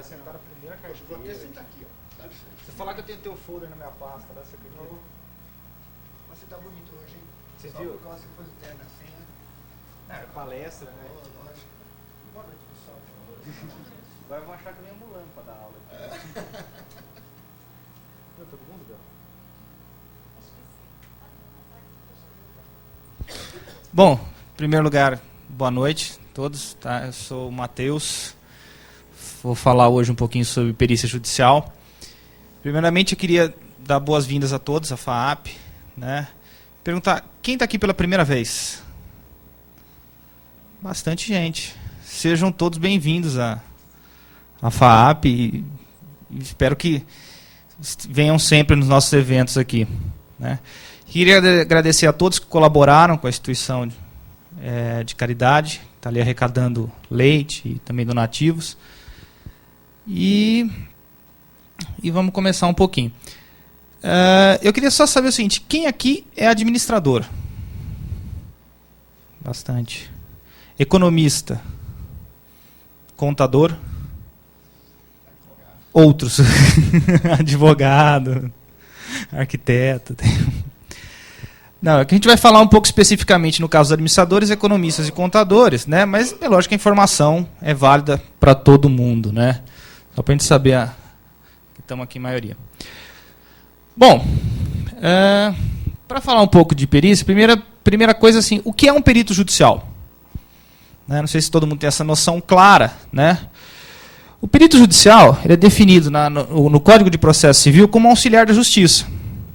vai sentar na primeira carteira. Vou até sentar aqui, ó. Você falar que eu tenho teu folder na minha pasta, né? Você acredita? Você tá bonito hoje, hein? Você só viu? Por causa que foi o terno assim, né? É, palestra, né? Lógico. Boa noite, pessoal. Agora vão achar que eu nem ambulando pra dar aula. Viu todo mundo, Bel? Bom, em primeiro lugar, boa noite a todos. Tá? Eu sou o Matheus. Vou falar hoje um pouquinho sobre perícia judicial. Primeiramente, eu queria dar boas-vindas a todos, a FAAP. Né? Perguntar, quem está aqui pela primeira vez? Bastante gente. Sejam todos bem-vindos à FAAP e espero que venham sempre nos nossos eventos aqui. Né? Queria agradecer a todos que colaboraram com a instituição de caridade, está ali arrecadando leite e também donativos. E vamos começar um pouquinho. Eu queria só saber o seguinte, quem aqui é administrador? Bastante. Economista? Contador? Outros? Advogado? Arquiteto? Não, é que a gente vai falar um pouco especificamente no caso dos administradores, economistas e contadores, né? Mas é lógico que a informação é válida para todo mundo, né? Só para a gente saber que estamos aqui em maioria. Bom, para falar um pouco de perícia, primeira coisa assim, o que é um perito judicial? Né? Não sei se todo mundo tem essa noção clara, né? O perito judicial ele é definido no Código de Processo Civil como auxiliar da justiça,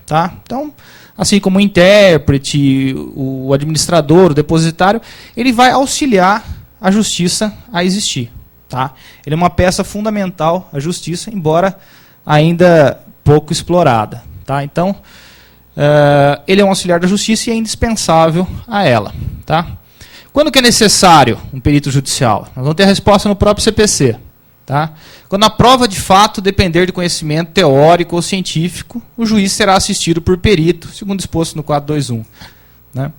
tá? Então, assim como o intérprete, o administrador, o depositário, ele vai auxiliar a justiça a existir. Tá? Ele é uma peça fundamental à justiça, embora ainda pouco explorada. Tá? Então, ele é um auxiliar da justiça e é indispensável a ela. Tá? Quando que é necessário um perito judicial? Nós vamos ter a resposta no próprio CPC. Tá? Quando a prova de fato depender de conhecimento teórico ou científico, o juiz será assistido por perito, segundo exposto no 421. Né?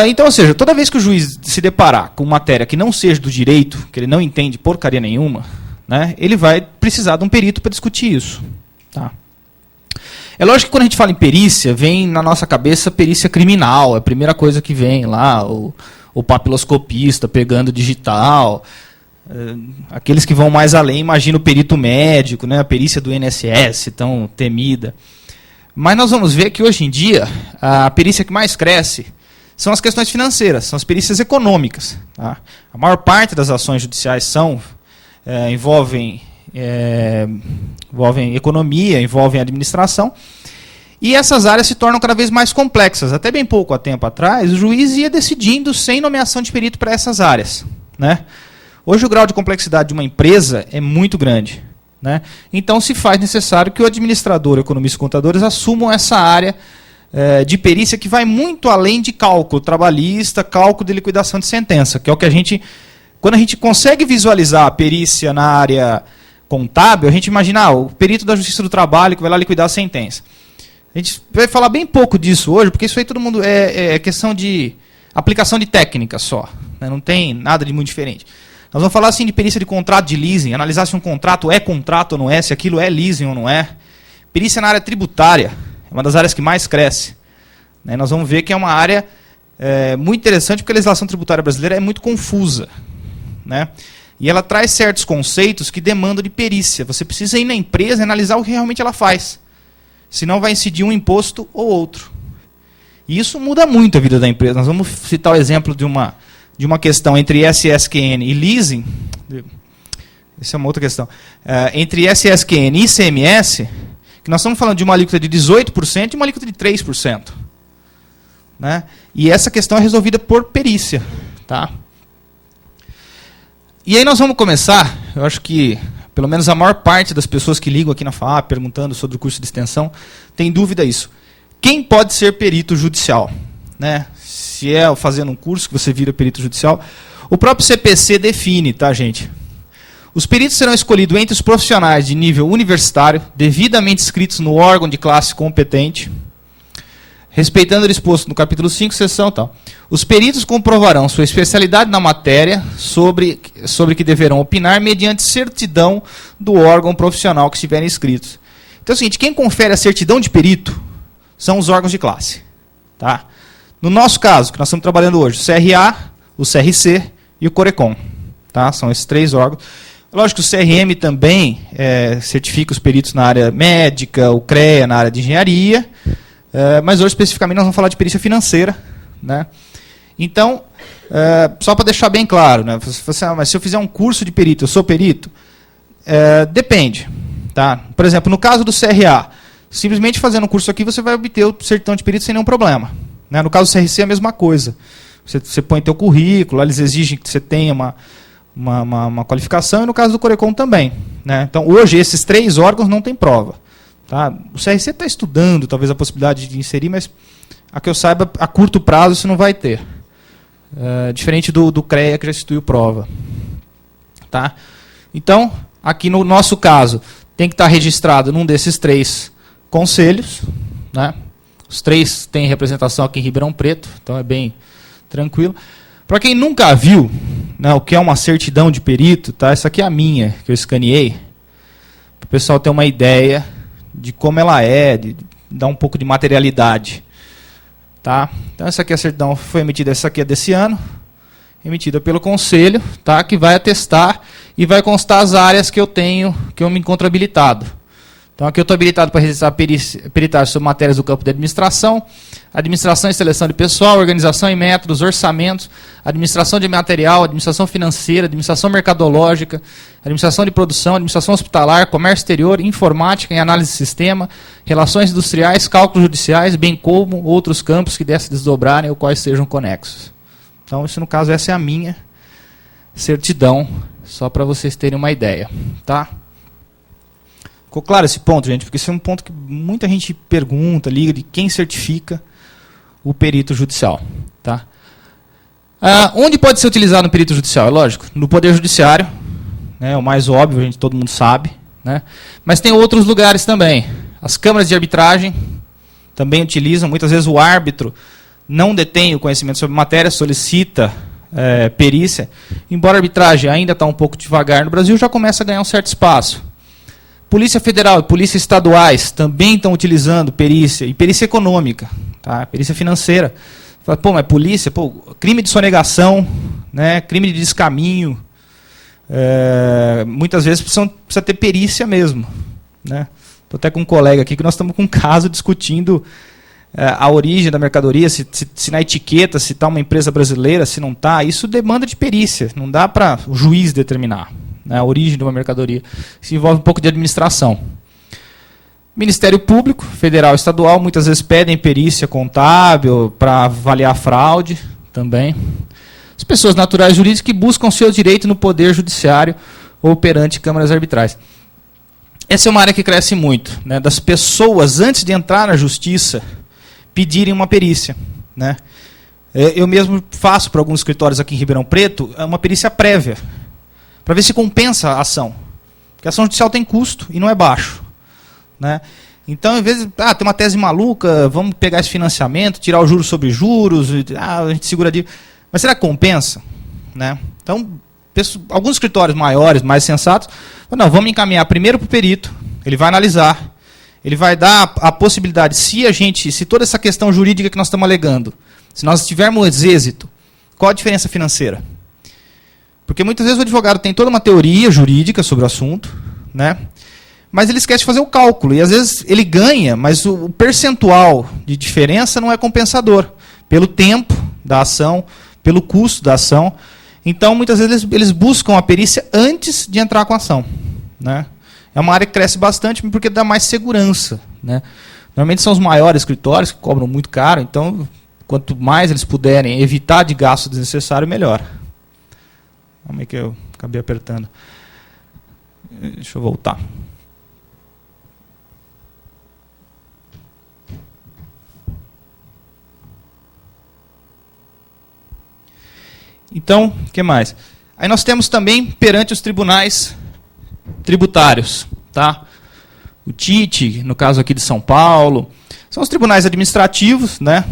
Então, ou seja, toda vez que o juiz se deparar com matéria que não seja do direito, que ele não entende porcaria nenhuma, né, ele vai precisar de um perito para discutir isso. Tá? É lógico que quando a gente fala em perícia, vem na nossa cabeça perícia criminal, é a primeira coisa que vem lá, o papiloscopista pegando digital. Aqueles que vão mais além, imagina o perito médico, né, a perícia do INSS, tão temida. Mas nós vamos ver que hoje em dia, a perícia que mais cresce são as questões financeiras, são as perícias econômicas. Tá? A maior parte das ações judiciais envolvem economia, envolvem administração, e essas áreas se tornam cada vez mais complexas. Até bem pouco tempo atrás, o juiz ia decidindo sem nomeação de perito para essas áreas. Né? Hoje o grau de complexidade de uma empresa é muito grande. Né? Então se faz necessário que o administrador, economistas e contadores assumam essa área de perícia que vai muito além de cálculo trabalhista, cálculo de liquidação de sentença, que é o que quando a gente consegue visualizar a perícia na área contábil, a gente imagina o perito da Justiça do Trabalho que vai lá liquidar a sentença. A gente vai falar bem pouco disso hoje, porque isso aí todo mundo é questão de aplicação de técnica só, né? Não tem nada de muito diferente. Nós vamos falar assim de perícia de contrato de leasing, analisar se um contrato é contrato ou não é, se aquilo é leasing ou não é. Perícia na área tributária, é uma das áreas que mais cresce. Né? Nós vamos ver que é uma área muito interessante, porque a legislação tributária brasileira é muito confusa. Né? E ela traz certos conceitos que demandam de perícia. Você precisa ir na empresa e analisar o que realmente ela faz. Senão vai incidir um imposto ou outro. E isso muda muito a vida da empresa. Nós vamos citar o exemplo de uma questão entre SSQN e leasing. Essa é uma outra questão. Entre SSQN e ICMS, que nós estamos falando de uma alíquota de 18% e uma alíquota de 3%. Né? E essa questão é resolvida por perícia. Tá? E aí nós vamos começar, eu acho que pelo menos a maior parte das pessoas que ligam aqui na FAAP perguntando sobre o curso de extensão, tem dúvida isso. Quem pode ser perito judicial? Né? Se é fazendo um curso que você vira perito judicial, o próprio CPC define, tá, gente? Os peritos serão escolhidos entre os profissionais de nível universitário, devidamente inscritos no órgão de classe competente, respeitando o exposto no capítulo 5, seção tal. Os peritos comprovarão sua especialidade na matéria sobre que deverão opinar mediante certidão do órgão profissional que estiverem inscritos. Então é o seguinte, quem confere a certidão de perito são os órgãos de classe. Tá? No nosso caso, que nós estamos trabalhando hoje, o CRA, o CRC e o CORECON. Tá? São esses 3 órgãos. Lógico que o CRM também certifica os peritos na área médica, o CREA na área de engenharia, mas hoje especificamente nós vamos falar de perícia financeira. Né? Então, só para deixar bem claro, né? Mas se eu fizer um curso de perito, eu sou perito? Depende. Tá? Por exemplo, no caso do CRA, simplesmente fazendo um curso aqui, você vai obter o certidão de perito sem nenhum problema. Né? No caso do CRC é a mesma coisa. Você põe teu currículo, eles exigem que você tenha uma qualificação, e no caso do CORECON também. Né? Então, hoje, esses 3 órgãos não têm prova. Tá? O CRC está estudando, talvez, a possibilidade de inserir, mas, a que eu saiba, a curto prazo isso não vai ter. Diferente do CREA, que já instituiu prova. Tá? Então, aqui no nosso caso, tem que estar registrado num desses 3 conselhos. Né? Os 3 têm representação aqui em Ribeirão Preto, então é bem tranquilo. Para quem nunca viu, né, o que é uma certidão de perito, tá? Essa aqui é a minha, que eu escaneei, para o pessoal ter uma ideia de como ela é, de dar um pouco de materialidade. Tá? Então essa aqui é a certidão, foi emitida, essa aqui é desse ano, emitida pelo conselho, tá? Que vai atestar e vai constar as áreas que eu tenho, que eu me encontro habilitado. Então aqui eu estou habilitado para realizar peritagem sobre matérias do campo de administração e seleção de pessoal, organização e métodos, orçamentos, administração de material, administração financeira, administração mercadológica, administração de produção, administração hospitalar, comércio exterior, informática e análise de sistema, relações industriais, cálculos judiciais, bem como outros campos que dessem desdobrarem ou quais sejam conexos. Então, isso no caso, essa é a minha certidão, só para vocês terem uma ideia. Tá? Ficou claro esse ponto, gente? Porque esse é um ponto que muita gente pergunta, liga, de quem certifica o perito judicial. Tá? Onde pode ser utilizado o perito judicial? É lógico, no Poder Judiciário, né, o mais óbvio, todo mundo sabe. Né? Mas tem outros lugares também. As câmaras de arbitragem também utilizam. Muitas vezes o árbitro não detém o conhecimento sobre matéria, solicita perícia. Embora a arbitragem ainda está um pouco devagar no Brasil, já começa a ganhar um certo espaço. Polícia Federal e polícias estaduais também estão utilizando perícia, e perícia econômica, tá? Perícia financeira. Fala, pô, mas polícia, crime de sonegação, né, crime de descaminho, muitas vezes precisa ter perícia mesmo. Né? Estou até com um colega aqui que nós estamos com um caso discutindo a origem da mercadoria, se na etiqueta, se está uma empresa brasileira, se não está. Isso demanda de perícia, não dá para o juiz determinar. Né, a origem de uma mercadoria. Isso envolve um pouco de administração. Ministério Público, federal e estadual, muitas vezes pedem perícia contábil para avaliar a fraude também. As pessoas naturais jurídicas que buscam seu direito no Poder Judiciário ou perante câmaras arbitrais. Essa é uma área que cresce muito, né, das pessoas, antes de entrar na justiça, pedirem uma perícia. Né? Eu mesmo faço para alguns escritórios aqui em Ribeirão Preto uma perícia prévia, para ver se compensa a ação. Porque a ação judicial tem custo e não é baixo. Né? Então, às vezes, tem uma tese maluca, vamos pegar esse financiamento, tirar o juros sobre juros, a gente segura de... Mas será que compensa? Né? Então, alguns escritórios maiores, mais sensatos, não, vamos encaminhar primeiro para o perito, ele vai analisar, ele vai dar a possibilidade, se toda essa questão jurídica que nós estamos alegando, se nós tivermos êxito, qual a diferença financeira? Porque muitas vezes o advogado tem toda uma teoria jurídica sobre o assunto, né? Mas ele esquece de fazer o cálculo. E às vezes ele ganha, mas o percentual de diferença não é compensador. Pelo tempo da ação, pelo custo da ação. Então, muitas vezes eles buscam a perícia antes de entrar com a ação. Né? É uma área que cresce bastante porque dá mais segurança. Né? Normalmente são os maiores escritórios que cobram muito caro. Então, quanto mais eles puderem evitar de gasto desnecessário, melhor. Como é que eu acabei apertando? Deixa eu voltar. Então, o que mais? Aí nós temos também perante os tribunais tributários. Tá? O TIT, no caso aqui de São Paulo, São os tribunais administrativos, né?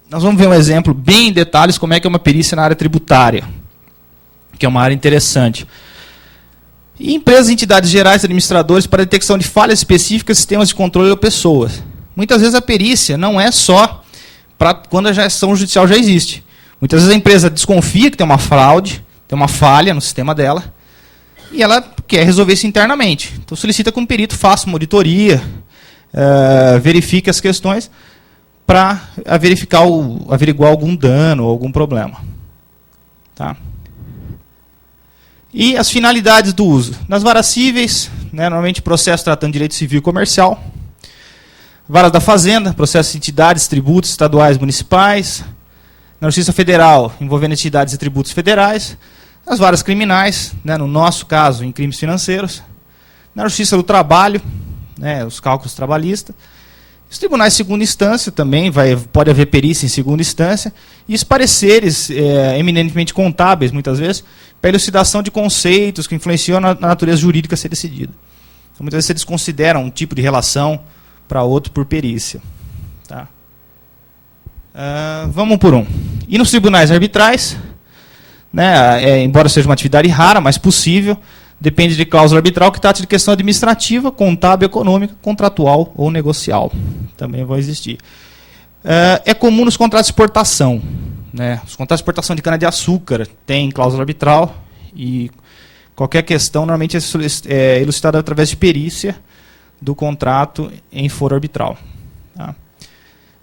Nós vamos ver um exemplo bem em detalhes como é que é uma perícia na área tributária, que é uma área interessante. E empresas e entidades gerais, administradores, para detecção de falhas específicas, sistemas de controle ou pessoas. Muitas vezes a perícia não é só para quando a ação judicial já existe. Muitas vezes a empresa desconfia que tem uma fraude, tem uma falha no sistema dela, e ela quer resolver isso internamente. Então solicita que um perito faça uma auditoria, verifique as questões para averiguar algum dano ou algum problema. Tá? E as finalidades do uso. Nas varas cíveis, né, normalmente processo tratando de direito civil e comercial. Varas da Fazenda, processo de entidades, tributos estaduais, municipais. Na Justiça Federal, envolvendo entidades e tributos federais. As varas criminais, né, no nosso caso, em crimes financeiros. Na Justiça do Trabalho, né, os cálculos trabalhistas. Os tribunais de segunda instância também, pode haver perícia em segunda instância. E os pareceres eminentemente contábeis, muitas vezes, para elucidação de conceitos que influenciam na natureza jurídica a ser decidida. Então, muitas vezes eles consideram um tipo de relação para outro por perícia. Tá? Vamos por um. E nos tribunais arbitrais, né, embora seja uma atividade rara, mas possível, depende de cláusula arbitral que trata de questão administrativa, contábil, econômica, contratual ou negocial. Também vão existir. É comum nos contratos de exportação. Né? Os contratos de exportação de cana-de-açúcar têm cláusula arbitral e qualquer questão normalmente é elucidada através de perícia do contrato em foro arbitral. Tá?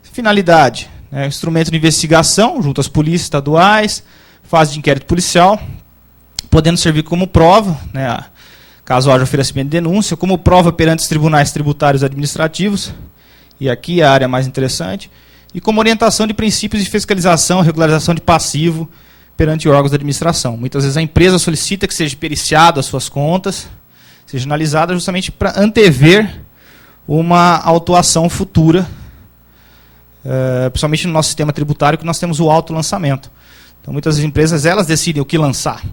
Finalidade. Né? Instrumento de investigação junto às polícias estaduais, fase de inquérito policial, podendo servir como prova, né, caso haja oferecimento de denúncia, como prova perante os tribunais tributários administrativos, e aqui é a área mais interessante, e como orientação de princípios de fiscalização e regularização de passivo perante órgãos da administração. Muitas vezes a empresa solicita que seja periciado as suas contas, seja analisada justamente para antever uma autuação futura, principalmente no nosso sistema tributário, que nós temos o autolançamento. Então, muitas empresas elas decidem o que lançar.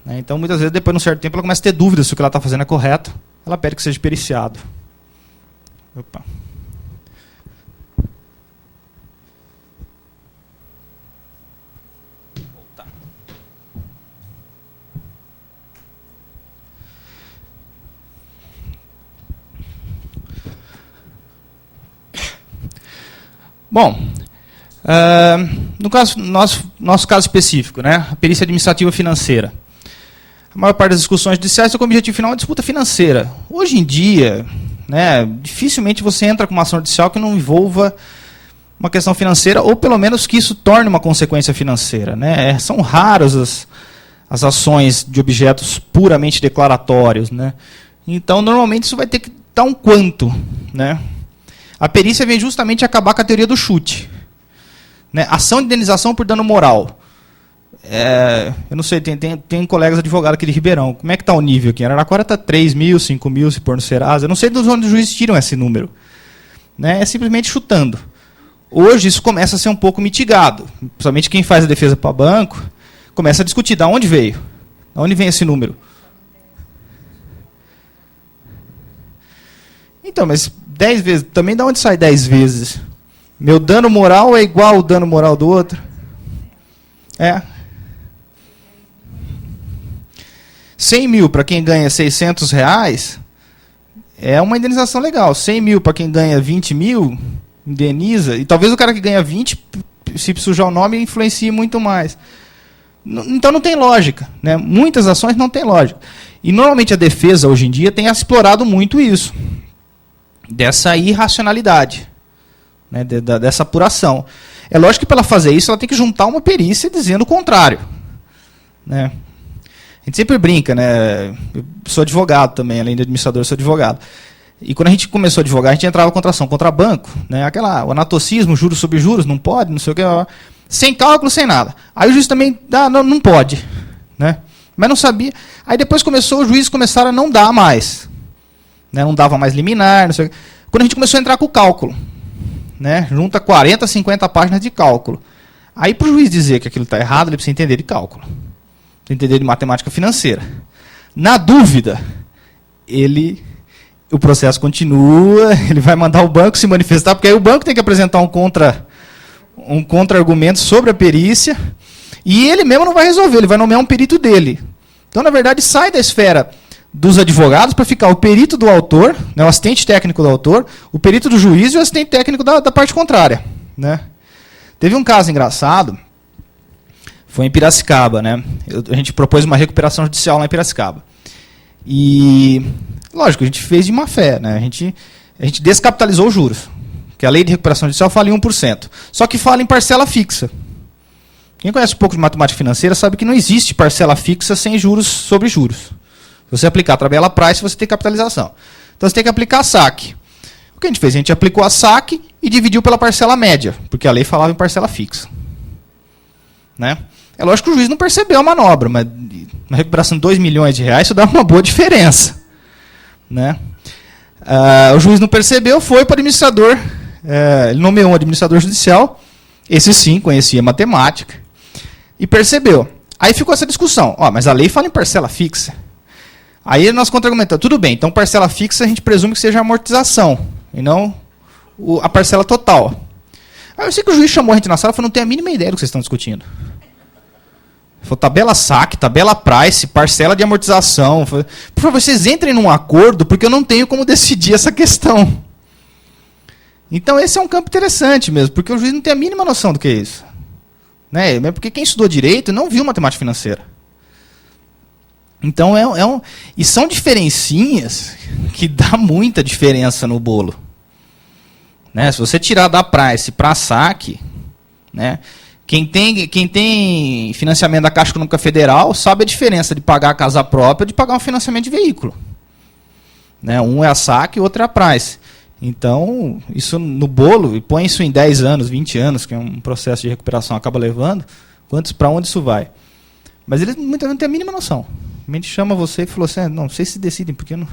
Então, muitas vezes, depois de um certo tempo, ela começa a ter dúvidas se o que ela está fazendo é correto. Ela pede que seja periciado. Opa. Voltar. Bom, no caso, nosso caso específico, né, a perícia administrativa financeira. A maior parte das discussões judiciais tem como objetivo final a disputa financeira. Hoje em dia, né, dificilmente você entra com uma ação judicial que não envolva uma questão financeira, ou pelo menos que isso torne uma consequência financeira. Né? São raras as ações de objetos puramente declaratórios. Né? Então, normalmente, isso vai ter que dar um quanto. Né? A perícia vem justamente acabar com a teoria do chute. Né? Ação de indenização por dano moral. Eu não sei, tem colegas advogados aqui de Ribeirão. Como é que está o nível aqui? Em Araraquara está 3 mil, 5 mil, se pôr no Serasa. Eu não sei de onde os juízes tiram esse número. Né? É simplesmente chutando. Hoje isso começa a ser um pouco mitigado. Principalmente quem faz a defesa para banco, começa a discutir de onde veio. De onde vem esse número? Então, mas 10 vezes, também de onde sai 10 vezes? Meu dano moral é igual ao dano moral do outro? 100 mil para quem ganha 600 reais é uma indenização legal. 100 mil para quem ganha 20 mil, indeniza. E talvez o cara que ganha 20, se sujar o nome, influencie muito mais. Então não tem lógica. Né? Muitas ações não tem lógica. E normalmente a defesa hoje em dia tem explorado muito isso. Dessa irracionalidade. Né? Dessa apuração. É lógico que para ela fazer isso, ela tem que juntar uma perícia dizendo o contrário. Né? A gente sempre brinca, né? Eu sou advogado também, além de administrador, eu sou advogado. E quando a gente começou a advogar, a gente entrava com ação contra banco, né? O anatocismo, juros sobre juros, não pode, não sei o que, sem cálculo, sem nada. Aí o juiz também dá, não pode, né? Mas não sabia. Aí depois os juízes começaram a não dar mais. Né? Não dava mais liminar, não sei o que. Quando a gente começou a entrar com o cálculo, né? Junta 40, 50 páginas de cálculo. Aí para o juiz dizer que aquilo está errado, ele precisa entender de cálculo. Entender de matemática financeira. Na dúvida, ele o processo continua, ele vai mandar o banco se manifestar, porque aí o banco tem que apresentar um contra-argumento sobre a perícia, e ele mesmo não vai resolver, ele vai nomear um perito dele. Então, na verdade, sai da esfera dos advogados para ficar o perito do autor, né, o assistente técnico do autor, o perito do juiz e o assistente técnico da parte contrária. Né? Teve um caso engraçado, foi em Piracicaba, né? A gente propôs uma recuperação judicial lá em Piracicaba. E, lógico, a gente fez de má fé, né? A gente descapitalizou os juros, que a lei de recuperação judicial fala em 1%. Só que fala em parcela fixa. Quem conhece um pouco de matemática financeira sabe que não existe parcela fixa sem juros sobre juros. Se você aplicar a tabela price, você tem capitalização. Então você tem que aplicar a saque. O que a gente fez? A gente aplicou a saque e dividiu pela parcela média, porque a lei falava em parcela fixa. Né? É lógico que o juiz não percebeu a manobra, mas na recuperação de R$2 milhões, isso dá uma boa diferença. Né? O juiz não percebeu, foi para o administrador, ele nomeou um administrador judicial, esse sim conhecia matemática, e percebeu. Aí ficou essa discussão, mas a lei fala em parcela fixa. Aí nós contra-argumentamos, tudo bem, então parcela fixa a gente presume que seja amortização, e não a parcela total. Aí eu sei que o juiz chamou a gente na sala e falou, não tenho a mínima ideia do que vocês estão discutindo. Ele falou, tabela saque, tabela price, parcela de amortização. Falei, por favor, vocês entrem num acordo, porque eu não tenho como decidir essa questão. Então esse é um campo interessante mesmo, porque o juiz não tem a mínima noção do que é isso. Né? Porque quem estudou direito não viu matemática financeira. Então e são diferencinhas que dá muita diferença no bolo. Né? Se você tirar da price para saque, né? Quem tem financiamento da Caixa Econômica Federal sabe a diferença de pagar a casa própria e de pagar um financiamento de veículo. Né? Um é a saque e o outro é a price. Então, isso no bolo, e põe isso em 10 anos, 20 anos, que é um processo de recuperação acaba levando, para onde isso vai. Mas eles muitas vezes não têm a mínima noção. A gente chama você e falou assim, não, vocês se decidem, porque não...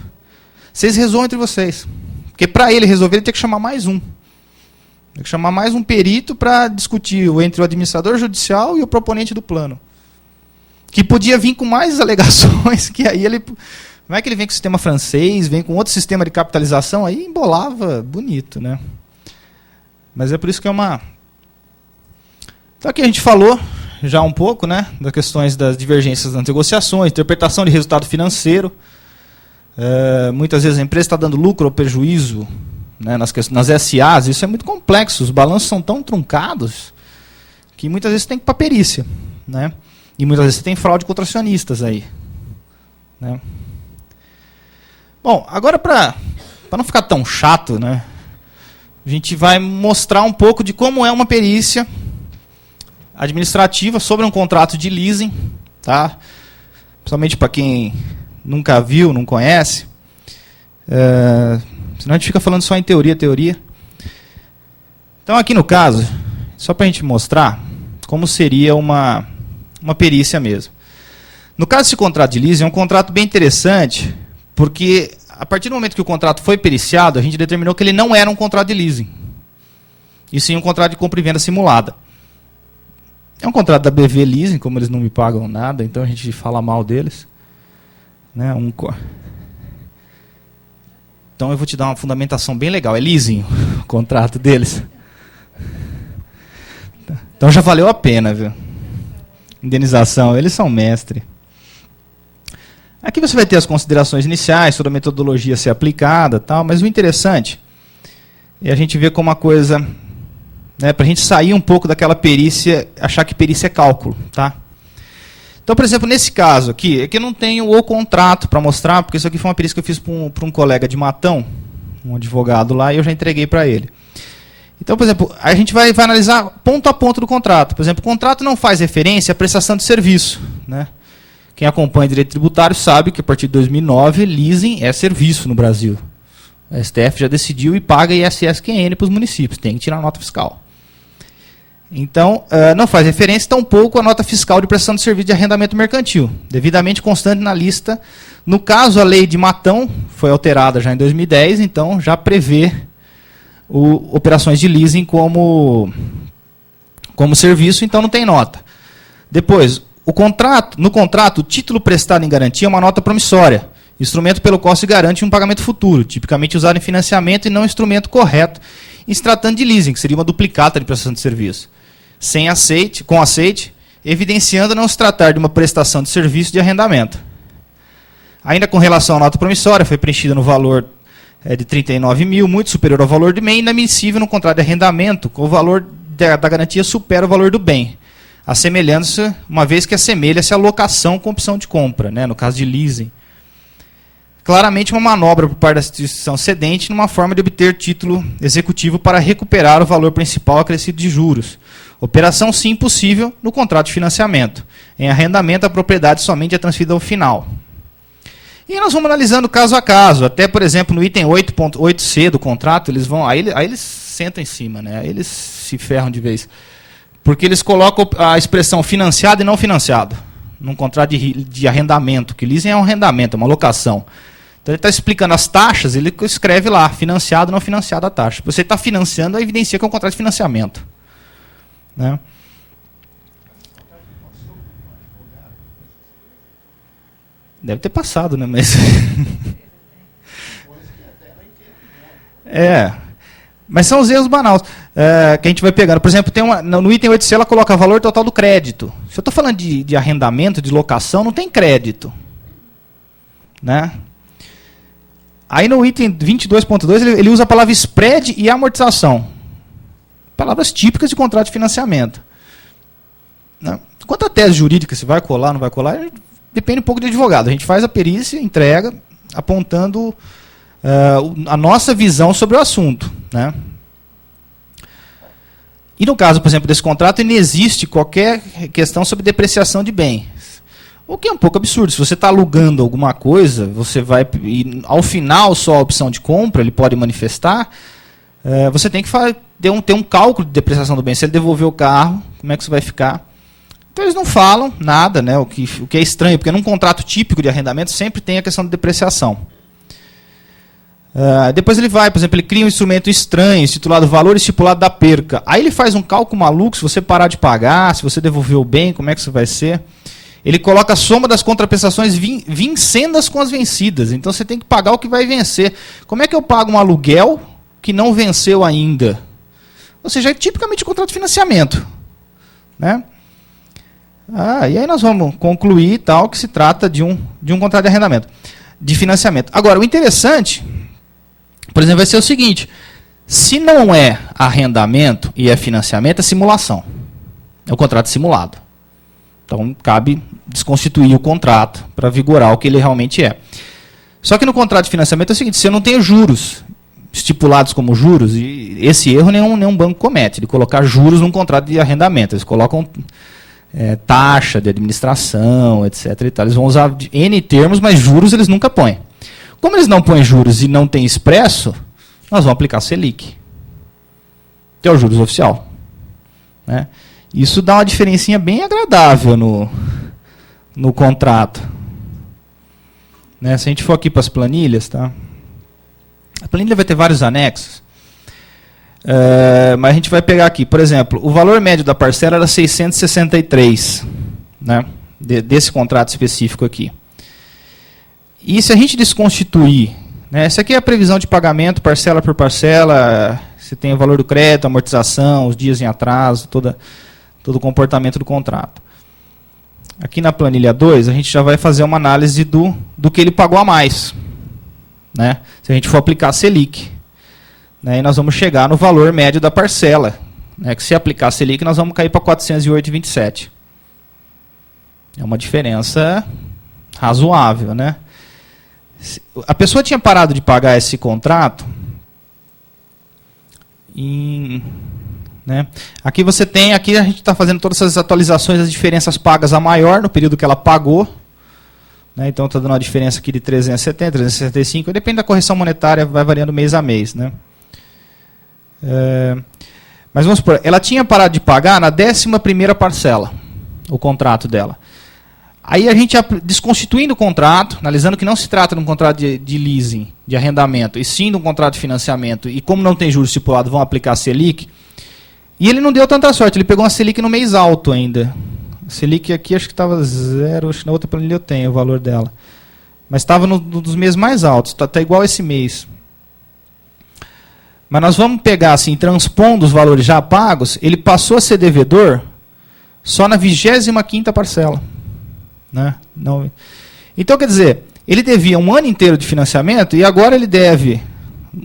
Vocês resolvem entre vocês. Porque para ele resolver, ele tem que chamar mais um. Tem que chamar mais um perito para discutir entre o administrador judicial e o proponente do plano. Que podia vir com mais alegações, que aí ele... Não é que ele vem com o sistema francês, vem com outro sistema de capitalização, aí embolava bonito, né? Mas é por isso que é uma... Então aqui a gente falou já um pouco, né, das questões das divergências nas negociações, interpretação de resultado financeiro. Muitas vezes a empresa está dando lucro ou prejuízo, né, nas SAs, isso é muito complexo, os balanços são tão truncados que muitas vezes tem que ir para a perícia. Né? E muitas vezes você tem fraude contra acionistas aí. Né? Bom, agora para não ficar tão chato, né, a gente vai mostrar um pouco de como é uma perícia administrativa sobre um contrato de leasing, tá? Principalmente para quem nunca viu, não conhece. Senão a gente fica falando só em teoria. Então aqui no caso, só para a gente mostrar como seria uma perícia mesmo. No caso desse contrato de leasing, é um contrato bem interessante, porque a partir do momento que o contrato foi periciado, a gente determinou que ele não era um contrato de leasing, e sim um contrato de compra e venda simulada. É um contrato da BV Leasing, como eles não me pagam nada, então a gente fala mal deles. Né? Então eu vou te dar uma fundamentação bem legal. É leasing o contrato deles. Então já valeu a pena, viu? Indenização, eles são mestre. Aqui você vai ter as considerações iniciais, toda a metodologia a ser aplicada, tal, mas o interessante é a gente ver como a coisa, né, para a gente sair um pouco daquela perícia, achar que perícia é cálculo. Tá? Então, por exemplo, nesse caso aqui, é que eu não tenho o contrato para mostrar, porque isso aqui foi uma perícia que eu fiz para um colega de Matão, um advogado lá, e eu já entreguei para ele. Então, por exemplo, a gente vai analisar ponto a ponto do contrato. Por exemplo, o contrato não faz referência à prestação de serviço. Né? Quem acompanha direito tributário sabe que a partir de 2009, leasing é serviço no Brasil. A STF já decidiu e paga ISS-QN para os municípios, tem que tirar a nota fiscal. Então, não faz referência tampouco à nota fiscal de prestação de serviço de arrendamento mercantil, devidamente constante na lista. No caso, a lei de Matão foi alterada já em 2010, então já prevê operações de leasing como serviço, então não tem nota. Depois, no contrato, o título prestado em garantia é uma nota promissória. instrumento pelo qual se garante um pagamento futuro, tipicamente usado em financiamento e não instrumento correto, em se tratando de leasing, que seria uma duplicata de prestação de serviço, com aceite, evidenciando não se tratar de uma prestação de serviço de arrendamento. Ainda com relação à nota promissória, foi preenchida no valor de 39 mil, muito superior ao valor do bem, inadmissível no contrato de arrendamento, com o valor da garantia supera o valor do bem, assemelhando-se, uma vez que assemelha-se à locação com opção de compra, né, no caso de leasing. Claramente uma manobra por parte da instituição cedente numa forma de obter título executivo para recuperar o valor principal acrescido de juros. Operação sim possível no contrato de financiamento. Em arrendamento, a propriedade somente é transferida ao final. E nós vamos analisando caso a caso. Até, por exemplo, no item 8.8c do contrato, eles vão. Aí eles sentam em cima, né? Aí eles se ferram de vez. Porque eles colocam a expressão financiado e não financiado num contrato de arrendamento, que leasing é um arrendamento, é uma locação. Então ele está explicando as taxas, ele escreve lá, financiado, não financiado a taxa. Você está financiando, evidencia que é um contrato de financiamento. Né? Deve ter passado, né? Mas mas são os erros banais que a gente vai pegando. Por exemplo, no item 8C ela coloca valor total do crédito. Se eu estou falando de arrendamento, de locação, não tem crédito. Né? Aí no item 22.2 ele usa a palavra spread e amortização. Palavras típicas de contrato de financiamento. Né? Quanto à tese jurídica, se vai colar ou não vai colar, depende um pouco de advogado. A gente faz a perícia, entrega, apontando a nossa visão sobre o assunto. Né? E no caso, por exemplo, desse contrato, não existe qualquer questão sobre depreciação de bens. O que é um pouco absurdo. Se você está alugando alguma coisa, você vai, e ao final só a opção de compra, ele pode manifestar, você tem que ter um cálculo de depreciação do bem. Se ele devolver o carro, como é que isso vai ficar? Então eles não falam nada, né? O que é estranho, porque num contrato típico de arrendamento sempre tem a questão de depreciação. Depois ele vai, por exemplo, ele cria um instrumento estranho, intitulado valor estipulado da perca. Aí ele faz um cálculo maluco, se você parar de pagar, se você devolver o bem, como é que isso vai ser? Ele coloca a soma das contraprestações vincendas com as vencidas. Então você tem que pagar o que vai vencer. Como é que eu pago um aluguel que não venceu ainda? Ou seja, é tipicamente um contrato de financiamento. Né? E aí nós vamos concluir tal, que se trata de um contrato de arrendamento, de financiamento. Agora, o interessante, por exemplo, vai ser o seguinte: se não é arrendamento e é financiamento, é simulação. É um contrato simulado. Então, cabe desconstituir o contrato para vigorar o que ele realmente é. Só que no contrato de financiamento é o seguinte: se eu não tenho juros estipulados como juros, e esse erro nenhum banco comete, de colocar juros num contrato de arrendamento. Eles colocam taxa de administração, etc. E tal. Eles vão usar N termos, mas juros eles nunca põem. Como eles não põem juros e não tem expresso, nós vamos aplicar Selic, que é o juros oficial. Né? Isso dá uma diferencinha bem agradável no contrato. Né? Se a gente for aqui para as planilhas, tá? A planilha vai ter vários anexos. Mas a gente vai pegar aqui, por exemplo, o valor médio da parcela era 663, né? Desse contrato específico aqui. E se a gente desconstituir, né? Essa aqui é a previsão de pagamento, parcela por parcela, você tem o valor do crédito, amortização, os dias em atraso, todo o comportamento do contrato. Aqui na planilha 2, a gente já vai fazer uma análise do que ele pagou a mais. Né? Se a gente for aplicar a Selic, né, e nós vamos chegar no valor médio da parcela. Né, que se aplicar a Selic, nós vamos cair para 408,27. É uma diferença razoável. Né? A pessoa tinha parado de pagar esse contrato né? Aqui você tem, aqui a gente está fazendo todas essas atualizações das diferenças pagas a maior no período que ela pagou. Né? Então está dando uma diferença aqui de 370, 365, depende da correção monetária, vai variando mês a mês. Né? Mas vamos supor, ela tinha parado de pagar na 11ª parcela, o contrato dela. Aí a gente, desconstituindo o contrato, analisando que não se trata de um contrato de leasing, de arrendamento, e sim de um contrato de financiamento, e como não tem juros estipulado, vão aplicar a Selic, e ele não deu tanta sorte, ele pegou uma Selic no mês alto ainda. A Selic aqui acho que estava 0, acho que na outra planilha eu tenho o valor dela. mas estava no dos meses mais altos, está igual esse mês. Mas nós vamos pegar, assim, transpondo os valores já pagos, ele passou a ser devedor só na 25ª parcela. Né? Não. Então, quer dizer, ele devia um ano inteiro de financiamento e agora ele deve,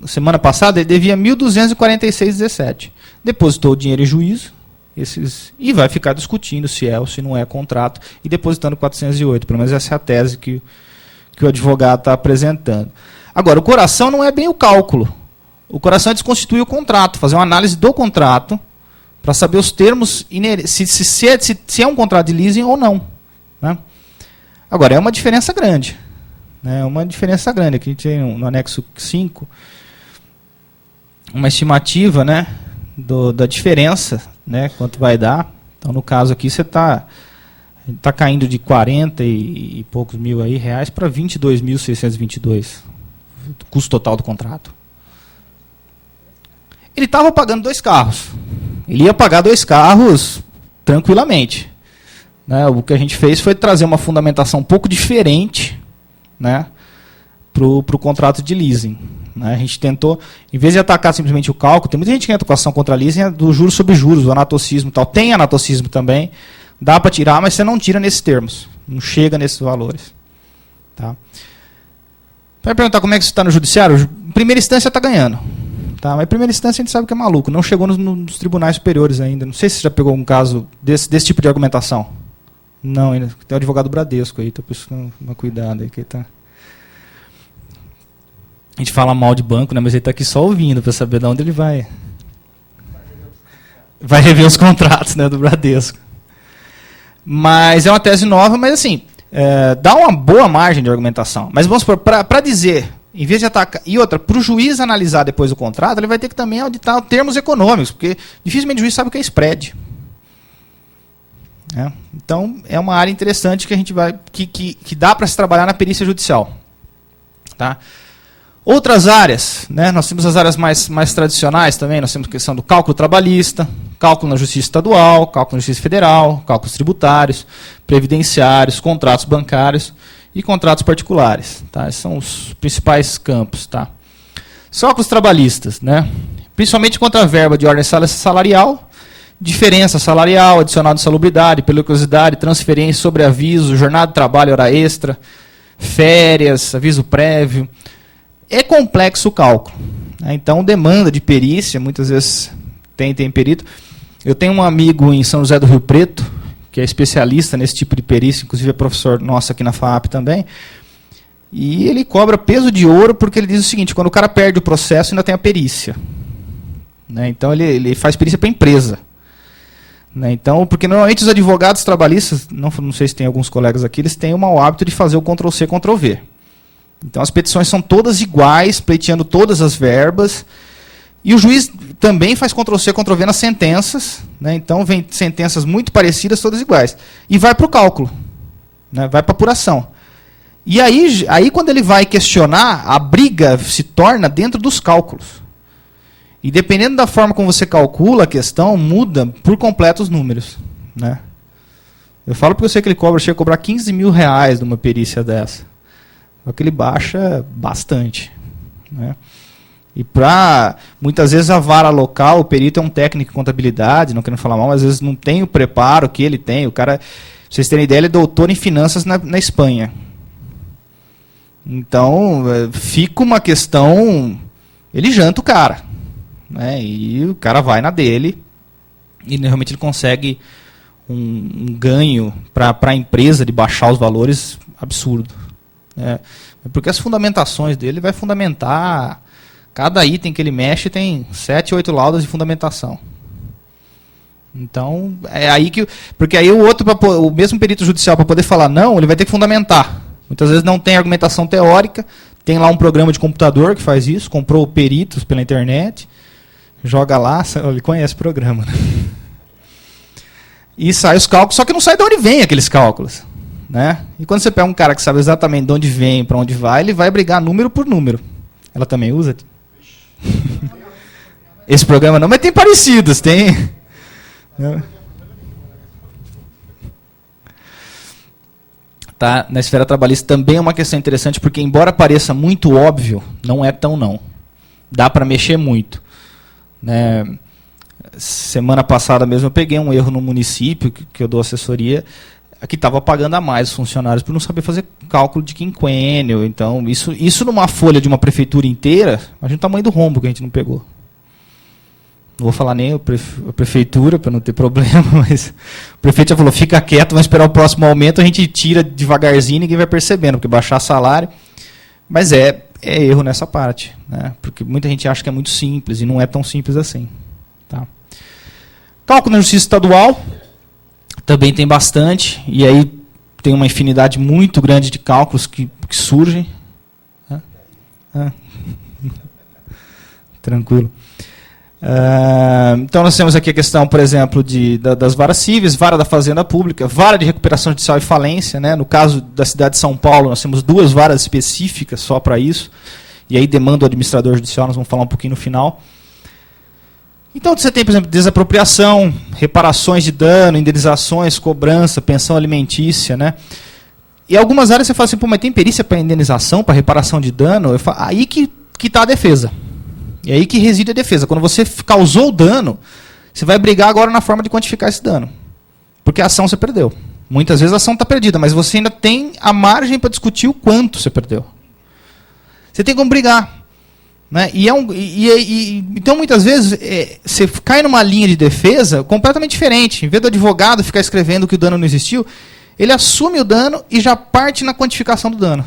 semana passada, ele devia 1.246,17. Depositou o dinheiro em juízo e vai ficar discutindo se é ou se não é contrato e depositando 408. Pelo menos essa é a tese que o advogado está apresentando. Agora, o coração não é bem o cálculo. O coração é desconstituir o contrato, fazer uma análise do contrato para saber os termos, se é um contrato de leasing ou não. Né? Agora, é uma diferença grande. Né? É uma diferença grande. Aqui tem no anexo 5 uma estimativa, né, da diferença, né, quanto vai dar. Então, no caso aqui, você está caindo de 40 e poucos mil aí, reais para 22.622, o custo total do contrato. Ele estava pagando 2 carros. Ele ia pagar 2 carros tranquilamente. Né? O que a gente fez foi trazer uma fundamentação um pouco diferente, né, para o contrato de leasing. Né? A gente tentou, em vez de atacar simplesmente o cálculo, tem muita gente que entra com ação contra leasing é do juros sobre juros, do anatocismo e tal. Tem anatocismo também, dá para tirar, mas você não tira nesses termos. Não chega nesses valores. Tá? Vai perguntar como é que isso está no judiciário? Em primeira instância está ganhando. Tá, mas em primeira instância a gente sabe que é maluco. Não chegou nos tribunais superiores ainda. Não sei se você já pegou um caso desse tipo de argumentação. Não, ainda. Tem o advogado Bradesco aí, então por isso tomar cuidado aí. Que tá. A gente fala mal de banco, né, mas ele está aqui só ouvindo para saber de onde ele vai. Vai rever os contratos, né, do Bradesco. Mas é uma tese nova, mas assim, dá uma boa margem de argumentação. Mas vamos supor, para dizer... Em vez de atacar. E outra, para o juiz analisar depois o contrato, ele vai ter que também auditar termos econômicos, porque dificilmente o juiz sabe o que é spread. Então, é uma área interessante que a gente vai. Que dá para se trabalhar na perícia judicial. Tá? Outras áreas, né? Nós temos as áreas mais tradicionais também, nós temos a questão do cálculo trabalhista, cálculo na justiça estadual, cálculo na justiça federal, cálculos tributários, previdenciários, contratos bancários e contratos particulares. Tá? Esses são os principais campos. Tá? Cálculos trabalhistas, né? Principalmente contra a verba de ordem salarial, diferença salarial, adicional de salubridade, periculosidade, transferência, sobreaviso, jornada de trabalho, hora extra, férias, aviso prévio. É complexo o cálculo. Né? Então, demanda de perícia, muitas vezes tem perito. Eu tenho um amigo em São José do Rio Preto, que é especialista nesse tipo de perícia, inclusive é professor nosso aqui na FAAP também, e ele cobra peso de ouro porque ele diz o seguinte: quando o cara perde o processo, ainda tem a perícia. Né? Então, ele faz perícia para a empresa. Né? Então, porque normalmente os advogados trabalhistas, não sei se tem alguns colegas aqui, eles têm o mau hábito de fazer o Ctrl-C, Ctrl-V. Então, as petições são todas iguais, pleiteando todas as verbas. E o juiz também faz Ctrl-C, Ctrl-V nas sentenças. Né? Então, vem sentenças muito parecidas, todas iguais. E vai para o cálculo. Né? Vai para a apuração. E aí, quando ele vai questionar, a briga se torna dentro dos cálculos. E dependendo da forma como você calcula a questão, muda por completo os números. Né? Eu falo porque eu sei que ele chega a cobrar 15 mil reais de uma perícia dessa. Só que ele baixa bastante. Né? E muitas vezes a vara local, o perito é um técnico de contabilidade, não querendo falar mal, mas às vezes não tem o preparo que ele tem. O cara, pra vocês terem ideia, ele é doutor em finanças na Espanha. Então, fica uma questão... Ele janta o cara. Né? E o cara vai na dele e realmente ele consegue um ganho para a empresa de baixar os valores absurdo. Porque as fundamentações dele vai fundamentar, cada item que ele mexe tem 7, 8 laudas de fundamentação. Então, é aí que... Porque aí o mesmo perito judicial, para poder falar não, ele vai ter que fundamentar. Muitas vezes não tem argumentação teórica, tem lá um programa de computador que faz isso, comprou peritos pela internet, joga lá, ele conhece o programa. Né? E sai os cálculos, só que não sai de onde vem aqueles cálculos. Né? E quando você pega um cara que sabe exatamente de onde vem, para onde vai, ele vai brigar número por número. Ela também usa? Esse programa não, mas tem parecidos, tem. tá? Na esfera trabalhista também é uma questão interessante, porque embora pareça muito óbvio, não é tão não. Dá para mexer muito. Né? Semana passada mesmo eu peguei um erro no município, que eu dou assessoria, que estava pagando a mais os funcionários por não saber fazer cálculo de quinquênio. Então, isso numa folha de uma prefeitura inteira, imagina o tamanho do rombo que a gente não pegou. Não vou falar nem a prefeitura, para não ter problema, mas o prefeito já falou, fica quieto, vamos esperar o próximo aumento, a gente tira devagarzinho e ninguém vai percebendo, porque baixar salário. Mas é erro nessa parte, né? Porque muita gente acha que é muito simples, e não é tão simples assim. Tá? Cálculo na Justiça Estadual, também tem bastante, e aí tem uma infinidade muito grande de cálculos que surgem. Tranquilo. Então nós temos aqui a questão, por exemplo, das varas cíveis, vara da Fazenda Pública, vara de recuperação judicial e falência, né? No caso da cidade de São Paulo, nós temos 2 varas específicas só para isso, e aí demanda o administrador judicial, nós vamos falar um pouquinho no final. Então você tem, por exemplo, desapropriação, reparações de dano, indenizações, cobrança, pensão alimentícia, né? E algumas áreas você fala assim, pô, mas tem perícia para indenização, para reparação de dano? Eu falo, aí que está a defesa. É aí que reside a defesa. Quando você causou o dano, você vai brigar agora na forma de quantificar esse dano. Porque a ação você perdeu. Muitas vezes a ação está perdida, mas você ainda tem a margem para discutir o quanto você perdeu. Você tem como brigar. Né? Então, muitas vezes, você cai numa linha de defesa completamente diferente. Em vez do advogado ficar escrevendo que o dano não existiu, ele assume o dano e já parte na quantificação do dano.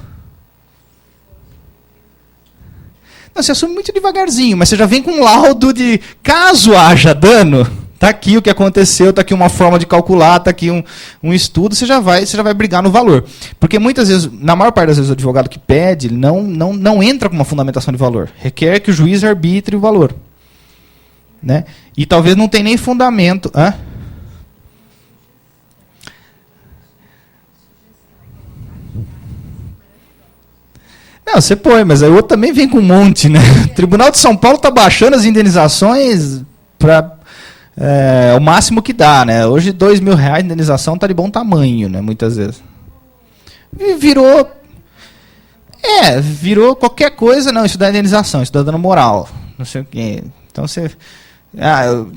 Não, você assume muito devagarzinho, mas você já vem com um laudo de caso haja dano, está aqui o que aconteceu, está aqui uma forma de calcular, está aqui um estudo, você já vai brigar no valor. Porque muitas vezes, na maior parte das vezes, o advogado que pede não entra com uma fundamentação de valor. Requer que o juiz arbitre o valor. Né? E talvez não tenha nem fundamento. Hã? Não, você põe, mas aí o outro também vem com um monte, né? O Tribunal de São Paulo está baixando as indenizações para o máximo que dá, né? Hoje R$2.000 de indenização está de bom tamanho, né? Muitas vezes. E virou qualquer coisa, não, isso dá indenização, isso dá dano moral, não sei o quê. Então você...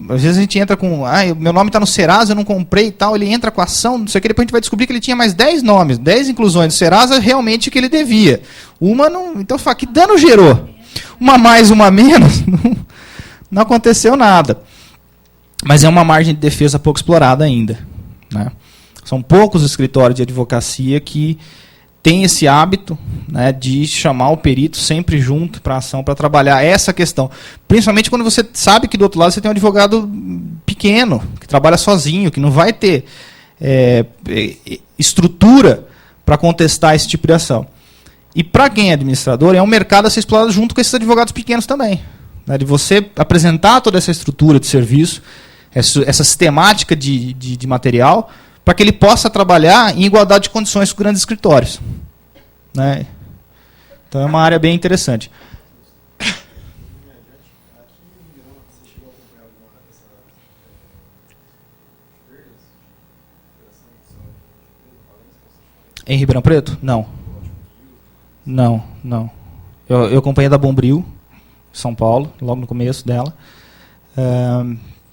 às vezes a gente entra com... meu nome está no Serasa, eu não comprei e tal, ele entra com a ação, não sei o que, depois a gente vai descobrir que ele tinha mais 10 nomes, 10 inclusões do Serasa, realmente que ele devia. Uma não... Então, fala, que dano gerou? Uma mais, uma menos, não aconteceu nada. Mas é uma margem de defesa pouco explorada ainda. Né? São poucos escritórios de advocacia que têm esse hábito, né, de chamar o perito sempre junto para a ação, para trabalhar essa questão. Principalmente quando você sabe que do outro lado você tem um advogado pequeno, que trabalha sozinho, que não vai ter estrutura para contestar esse tipo de ação. E para quem é administrador, é um mercado a ser explorado junto com esses advogados pequenos também. Né, de você apresentar toda essa estrutura de serviço, essa sistemática de material, para que ele possa trabalhar em igualdade de condições com grandes escritórios. Né? Então é uma área bem interessante. Em Ribeirão Preto? Não. Não. Eu acompanhei da Bombril, São Paulo, logo no começo dela.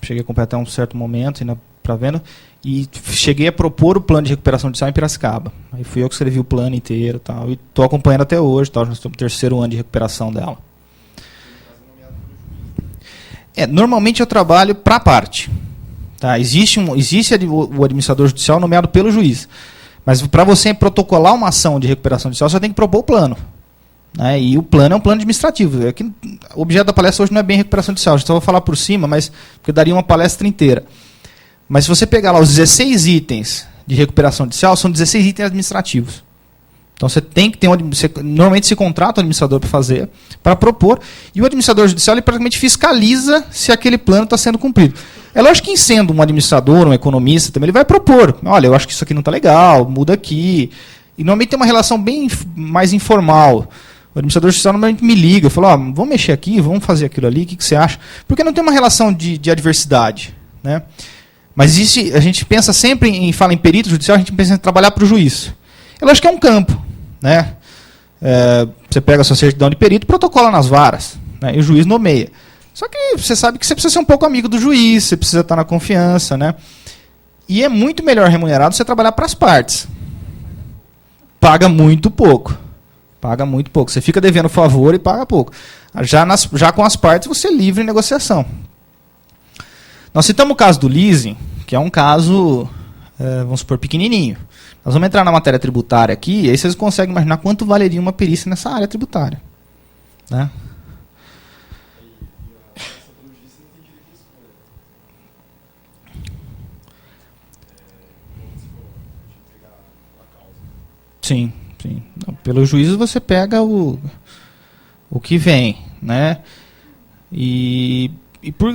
Cheguei a acompanhar até um certo momento, para venda, e cheguei a propor o plano de recuperação judicial em Piracicaba. Aí fui eu que escrevi o plano inteiro, tal, e estou acompanhando até hoje, tal, nós estamos no 3º ano de recuperação dela. Normalmente eu trabalho para a parte. Tá? Existe o administrador judicial nomeado pelo juiz, mas para você protocolar uma ação de recuperação judicial, você tem que propor o plano. Né? E o plano é um plano administrativo. O objeto da palestra hoje não é bem recuperação judicial, só vou falar por cima, mas porque daria uma palestra inteira. Mas se você pegar lá os 16 itens de recuperação judicial, são 16 itens administrativos. Então você tem que ter normalmente se contrata o administrador para fazer, para propor, e o administrador judicial ele praticamente fiscaliza se aquele plano está sendo cumprido. É lógico que, sendo um administrador, um economista, também ele vai propor. Olha, eu acho que isso aqui não está legal, muda aqui. E normalmente tem uma relação bem mais informal. O administrador judicial normalmente me liga, fala, vamos mexer aqui, vamos fazer aquilo ali, o que você acha? Porque não tem uma relação de adversidade. Né? Mas a gente pensa sempre fala em perito judicial, a gente pensa em trabalhar para o juiz. É lógico que é um campo, né? Você pega a sua certidão de perito, protocola nas varas, né? E o juiz nomeia. Só que você sabe que você precisa ser um pouco amigo do juiz, você precisa estar na confiança, né? E é muito melhor remunerado você trabalhar para as partes. Paga muito pouco. Paga muito pouco. Você fica devendo favor e paga pouco. Já com as partes, você é livre em negociação. Nós citamos o caso do leasing, que é um caso, vamos supor, pequenininho. Nós vamos entrar na matéria tributária aqui, e aí vocês conseguem imaginar quanto valeria uma perícia nessa área tributária. Né? Sim, sim. Pelo juízo você pega o que vem, né? E por,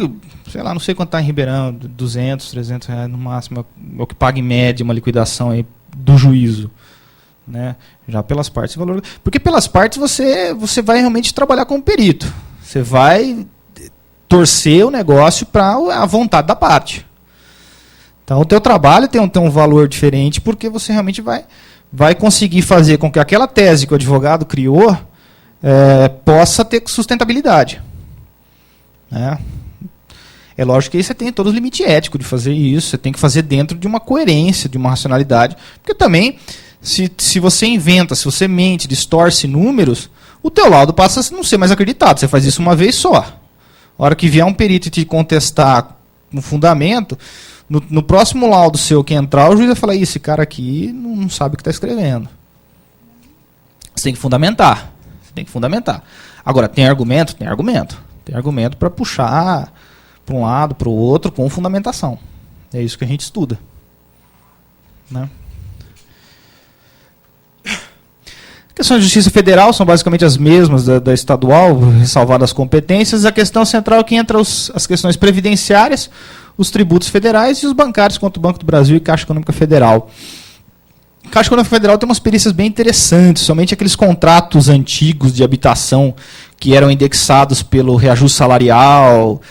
sei lá, não sei quanto está em Ribeirão, 200, 300 reais no máximo, é o que paga em média uma liquidação aí do juízo. Né? Já pelas partes, valor. Porque pelas partes você vai realmente trabalhar como perito. Você vai torcer o negócio para a vontade da parte. Então o teu trabalho tem um valor diferente porque você realmente vai conseguir fazer com que aquela tese que o advogado criou possa ter sustentabilidade. Né? É lógico que aí você tem todo o limite ético de fazer isso, você tem que fazer dentro de uma coerência, de uma racionalidade, porque também, se você inventa, se você mente, distorce números, o teu laudo passa a não ser mais acreditado, você faz isso uma vez só. A hora que vier um perito te contestar no fundamento, no próximo laudo seu que entrar, o juiz vai falar, esse cara aqui não sabe o que está escrevendo. Você tem que fundamentar. Agora, tem argumento? Tem argumento. Tem argumento para puxar para um lado, para o outro, com fundamentação. É isso que a gente estuda. Né? Questões de justiça federal são basicamente as mesmas da estadual, ressalvadas as competências. A questão central é que entra as questões previdenciárias, os tributos federais e os bancários, quanto o Banco do Brasil e Caixa Econômica Federal. Caixa Econômica Federal tem umas perícias bem interessantes, somente aqueles contratos antigos de habitação que eram indexados pelo reajuste salarial.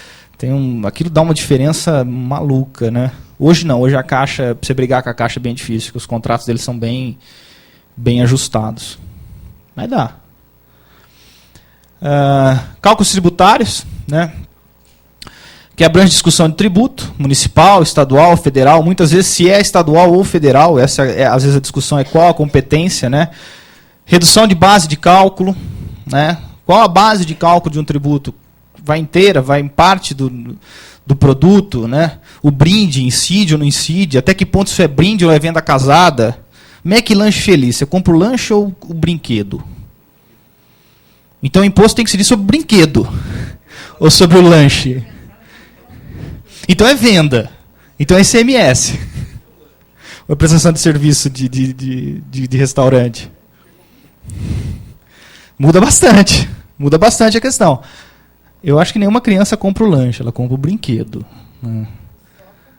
Aquilo dá uma diferença maluca, né? Hoje não, hoje a Caixa, para você brigar com a Caixa é bem difícil, porque os contratos deles são bem ajustados. Mas dá. Cálculos tributários, né? Que abrange discussão de tributo, municipal, estadual, federal. Muitas vezes, se é estadual ou federal, às vezes a discussão é qual a competência, né? Redução de base de cálculo, né? Qual a base de cálculo de um tributo? Vai inteira, vai em parte do produto, né? O brinde, incide ou não incide? Até que ponto isso é brinde ou é venda casada? Mac Lanche Feliz, você compra o lanche ou o brinquedo? Então o imposto tem que incidir sobre o brinquedo ou sobre o lanche. Então é venda. Então é ICMS. Ou é prestação de serviço de restaurante. Muda bastante. Muda bastante a questão. Eu acho que nenhuma criança compra o lanche, ela compra o brinquedo.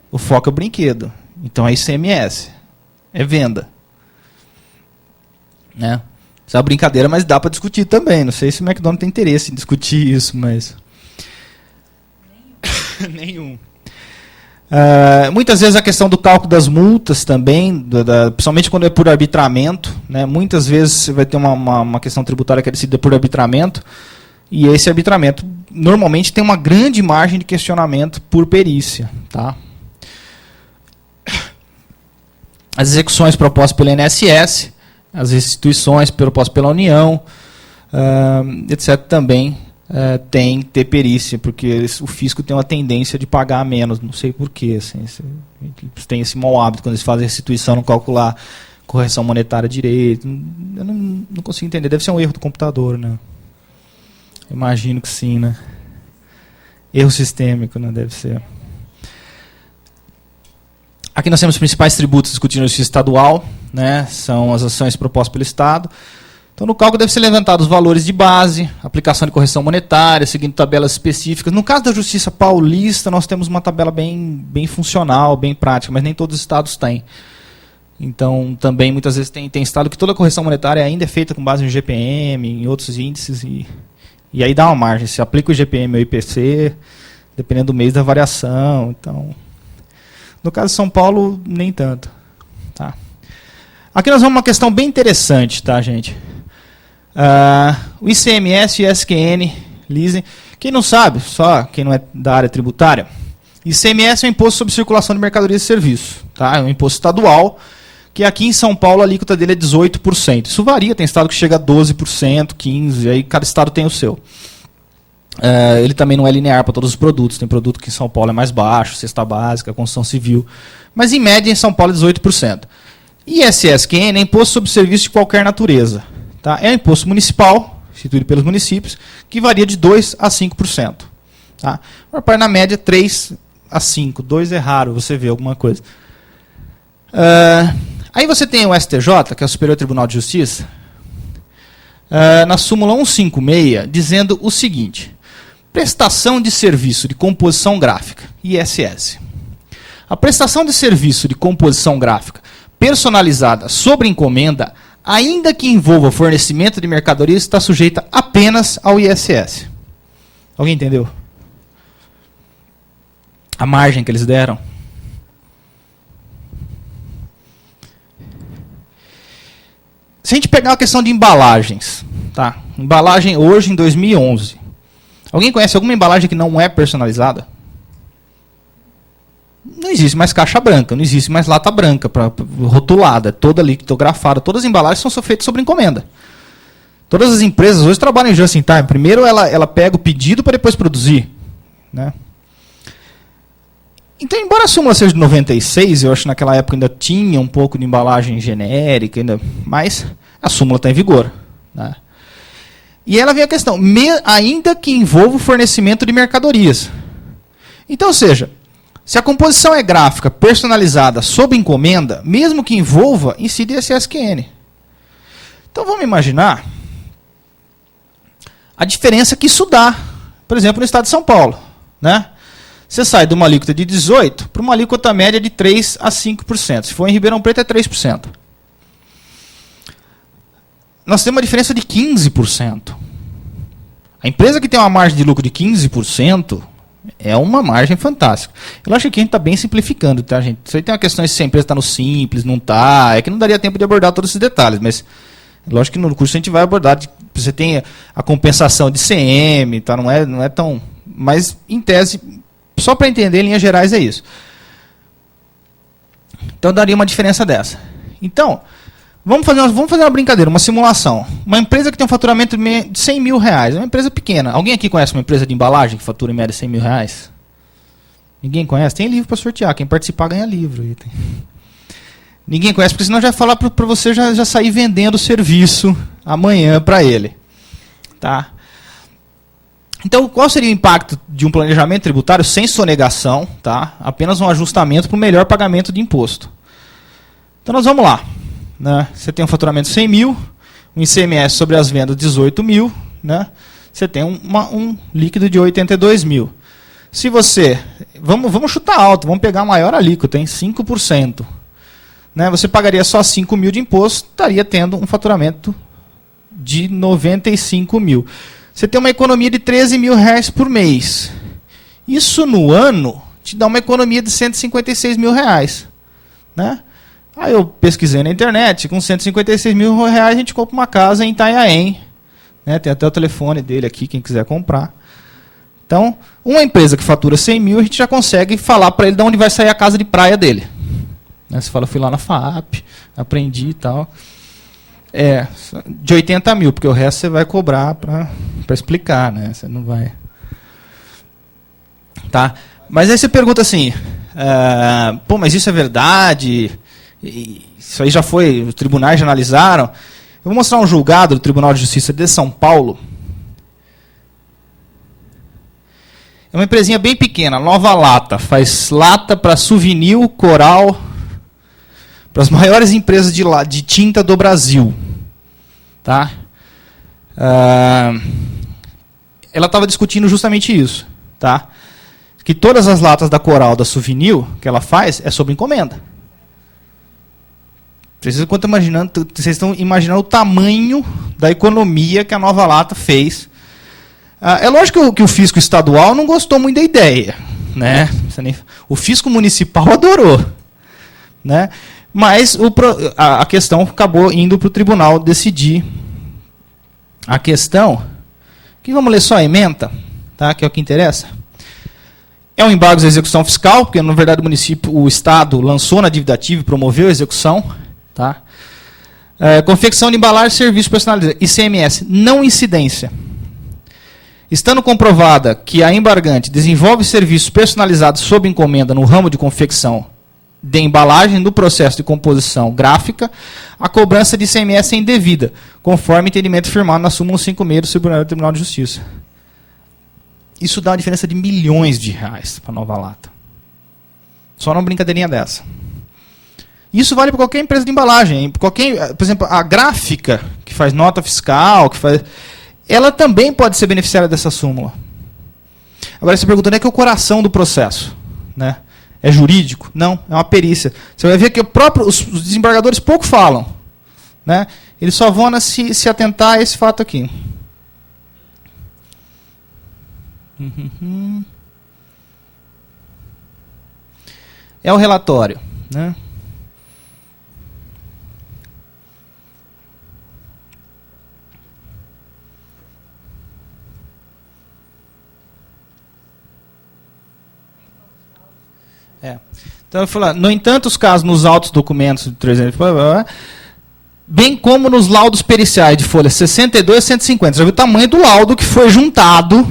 O foco é o brinquedo. Então é ICMS. É venda. Né? Isso é uma brincadeira, mas dá para discutir também. Não sei se o McDonald's tem interesse em discutir isso, mas... Nenhum. Muitas vezes a questão do cálculo das multas também, principalmente quando é por arbitramento, né? Muitas vezes você vai ter uma questão tributária que é decidida por arbitramento, e esse arbitramento normalmente tem uma grande margem de questionamento por perícia. Tá? As execuções propostas pelo INSS, as restituições propostas pela União, etc. também tem que ter perícia, porque o fisco tem uma tendência de pagar menos, não sei porquê. Assim, eles têm esse mau hábito, quando eles fazem restituição, não calcular correção monetária direito. Eu não consigo entender, deve ser um erro do computador, né? Imagino que sim, né? Erro sistêmico, né? Deve ser. Aqui nós temos os principais tributos discutidos na justiça estadual, né? São as ações propostas pelo Estado. Então, no cálculo deve ser levantado os valores de base, aplicação de correção monetária, seguindo tabelas específicas. No caso da Justiça Paulista, nós temos uma tabela bem funcional, bem prática, mas nem todos os estados têm. Então, também, muitas vezes, tem estado que toda a correção monetária ainda é feita com base no GPM, em outros índices, e aí dá uma margem. Se aplica o GPM ou o IPC, dependendo do mês da variação. Então, no caso de São Paulo, nem tanto. Tá? Aqui nós vamos uma questão bem interessante, tá, gente? O ICMS e o ISQN, leasing. Quem não sabe, só quem não é da área tributária, ICMS é o Imposto sobre Circulação de Mercadorias e Serviços. Tá? É um imposto estadual, que aqui em São Paulo a alíquota dele é 18%. Isso varia, tem estado que chega a 12%, 15%, aí cada estado tem o seu. Ele também não é linear para todos os produtos. Tem produto que em São Paulo é mais baixo, cesta básica, construção civil. Mas em média em São Paulo é 18%. ISSQN é imposto sobre serviço de qualquer natureza. Tá? É um imposto municipal, instituído pelos municípios, que varia de 2% a 5%. Tá? Na média, 3% a 5%. 2% é raro você ver alguma coisa. Aí você tem o STJ, que é o Superior Tribunal de Justiça, na súmula 156, dizendo o seguinte: prestação de serviço de composição gráfica, ISS. A prestação de serviço de composição gráfica personalizada sobre encomenda, ainda que envolva fornecimento de mercadorias, está sujeita apenas ao ISS. Alguém entendeu? A margem que eles deram. Se a gente pegar a questão de embalagens, tá? Embalagem hoje em 2011. Alguém conhece alguma embalagem que não é personalizada? Não existe mais caixa branca, não existe mais lata branca rotulada, toda litografada. Todas as embalagens são feitas sobre encomenda. Todas as empresas hoje trabalham em just in time. Primeiro ela pega o pedido para depois produzir. Né? Então, embora a súmula seja de 96, eu acho que naquela época ainda tinha um pouco de embalagem genérica, mas a súmula está em vigor. Né? E ela vem a questão, ainda que envolva o fornecimento de mercadorias. Então, ou seja, se a composição é gráfica, personalizada, sob encomenda, mesmo que envolva, incide ISSQN. Então vamos imaginar a diferença que isso dá, por exemplo, no estado de São Paulo. Né? Você sai de uma alíquota de 18% para uma alíquota média de 3% a 5%. Se for em Ribeirão Preto, é 3%. Nós temos uma diferença de 15%. A empresa que tem uma margem de lucro de 15%, é uma margem fantástica. Eu acho que a gente está bem simplificando, tá, gente? Isso aí tem uma questão se a empresa está no simples, não está. É que não daria tempo de abordar todos esses detalhes, mas lógico que no curso a gente vai abordar. Você tem a compensação de CM, tá? Não é tão. Mas, em tese, só para entender, em linhas gerais, é isso. Então, daria uma diferença dessa. Então, vamos fazer uma brincadeira, uma simulação. Uma empresa que tem um faturamento de 100 mil reais, é uma empresa pequena. Alguém aqui conhece uma empresa de embalagem que fatura em média 100 mil reais? Ninguém conhece? Tem livro para sortear, quem participar ganha livro. Ninguém conhece, porque senão já vai falar para você já sair vendendo o serviço amanhã para ele. Tá? Então, qual seria o impacto de um planejamento tributário sem sonegação? Tá? Apenas um ajustamento para o melhor pagamento de imposto. Então, nós vamos lá. Né? Você tem um faturamento de 100 mil, um ICMS sobre as vendas de 18 mil, né? Você tem um líquido de 82 mil. Se você... Vamos chutar alto, vamos pegar a maior alíquota, 5%. Né? Você pagaria só 5 mil de imposto, estaria tendo um faturamento de 95 mil. Você tem uma economia de 13 mil reais por mês. Isso no ano te dá uma economia de 156 mil reais. Né? Aí eu pesquisei na internet, com 156 mil reais a gente compra uma casa em Itanhaém. Né? Tem até o telefone dele aqui, quem quiser comprar. Então, uma empresa que fatura 100 mil, a gente já consegue falar para ele de onde vai sair a casa de praia dele. Né? Você fala, eu fui lá na FAAP, aprendi e tal. De 80 mil, porque o resto você vai cobrar para explicar. Né? Você não vai... Tá? Mas aí você pergunta assim, mas isso é verdade? Isso aí já foi, os tribunais já analisaram. Eu vou mostrar um julgado do Tribunal de Justiça de São Paulo. É uma empresinha bem pequena, Nova Lata. Faz lata para souvenir, coral, para as maiores empresas de tinta do Brasil. Tá? Ela estava discutindo justamente isso. Tá? Que todas as latas da coral, da souvenir, que ela faz, é sob encomenda. Vocês estão imaginando o tamanho da economia que a Nova Lata fez. É lógico que o fisco estadual não gostou muito da ideia. Né? O fisco municipal adorou. Né? Mas a questão acabou indo para o tribunal decidir a questão, que vamos ler só a ementa, tá, que é o que interessa. É um embargo da execução fiscal, porque, na verdade, o Estado lançou na dívida ativa e promoveu a execução. Tá? Confecção de embalagem e serviço personalizado. ICMS, não incidência. Estando comprovada que a embargante desenvolve serviços personalizados sob encomenda no ramo de confecção de embalagem no processo de composição gráfica, a cobrança de ICMS é indevida, conforme entendimento firmado na súmula 56 do Superior Tribunal de Justiça. Isso dá uma diferença de milhões de reais para a Nova Lata. Só numa brincadeirinha dessa. Isso vale para qualquer empresa de embalagem. Por exemplo, a gráfica, que faz nota fiscal, ela também pode ser beneficiária dessa súmula. Agora você pergunta, onde é que é o coração do processo? Né? É jurídico? Não, é uma perícia. Você vai ver que os desembargadores pouco falam. Né? Eles só vão se atentar a esse fato aqui. É o relatório, né? Então eu falo, no entanto, os casos nos autos documentos de 300, bem como nos laudos periciais de folha 62 e 150. Já viu o tamanho do laudo que foi juntado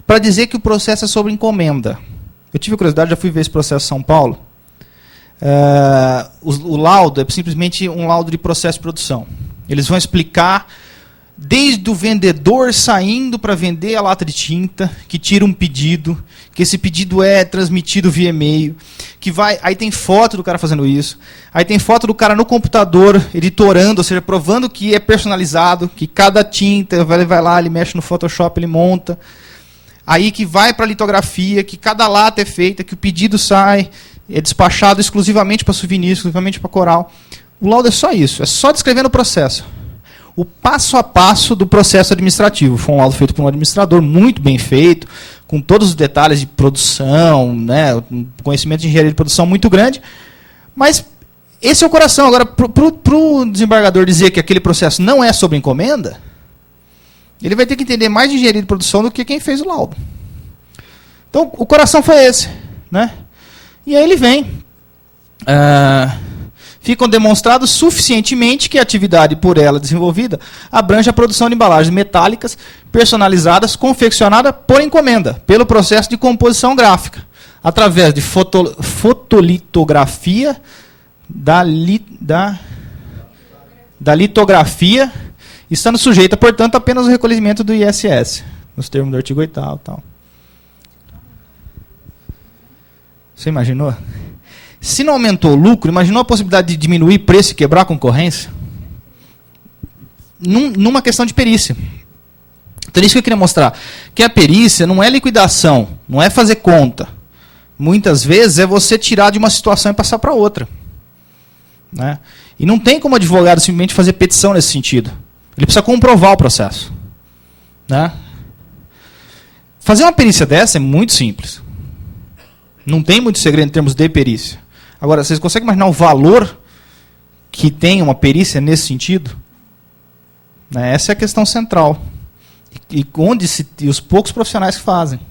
para dizer que o processo é sobre encomenda. Eu tive curiosidade, já fui ver esse processo em São Paulo. O laudo é simplesmente um laudo de processo de produção. Eles vão explicar desde o vendedor saindo para vender a lata de tinta, que tira um pedido, que esse pedido é transmitido via e-mail, aí tem foto do cara fazendo isso, aí tem foto do cara no computador editorando, ou seja, provando que é personalizado, que cada tinta, ele vai lá, ele mexe no Photoshop, ele monta. Aí que vai para a litografia, que cada lata é feita, que o pedido sai, é despachado exclusivamente para souvenir, exclusivamente para coral. O laudo é só isso, é só descrevendo o processo. O passo a passo do processo administrativo. Foi um laudo feito por um administrador, muito bem feito, com todos os detalhes de produção, né, um conhecimento de engenharia de produção muito grande. Mas esse é o coração. Agora, para o desembargador dizer que aquele processo não é sobre encomenda, ele vai ter que entender mais de engenharia de produção do que quem fez o laudo. Então, o coração foi esse. Né? E aí ele vem. Ficam demonstrados suficientemente que a atividade por ela desenvolvida abrange a produção de embalagens metálicas personalizadas, confeccionada por encomenda, pelo processo de composição gráfica, através de fotolitografia, da litografia, estando sujeita, portanto, apenas ao recolhimento do ISS, nos termos do artigo 8º. Tal. Você imaginou? Se não aumentou o lucro, imaginou a possibilidade de diminuir preço e quebrar a concorrência? Numa questão de perícia. Então, isso que eu queria mostrar. Que a perícia não é liquidação, não é fazer conta. Muitas vezes é você tirar de uma situação e passar para outra. Né? E não tem como o advogado simplesmente fazer petição nesse sentido. Ele precisa comprovar o processo. Né? Fazer uma perícia dessa é muito simples. Não tem muito segredo em termos de perícia. Agora, vocês conseguem imaginar o valor que tem uma perícia nesse sentido? Né? Essa é a questão central. E os poucos profissionais que fazem.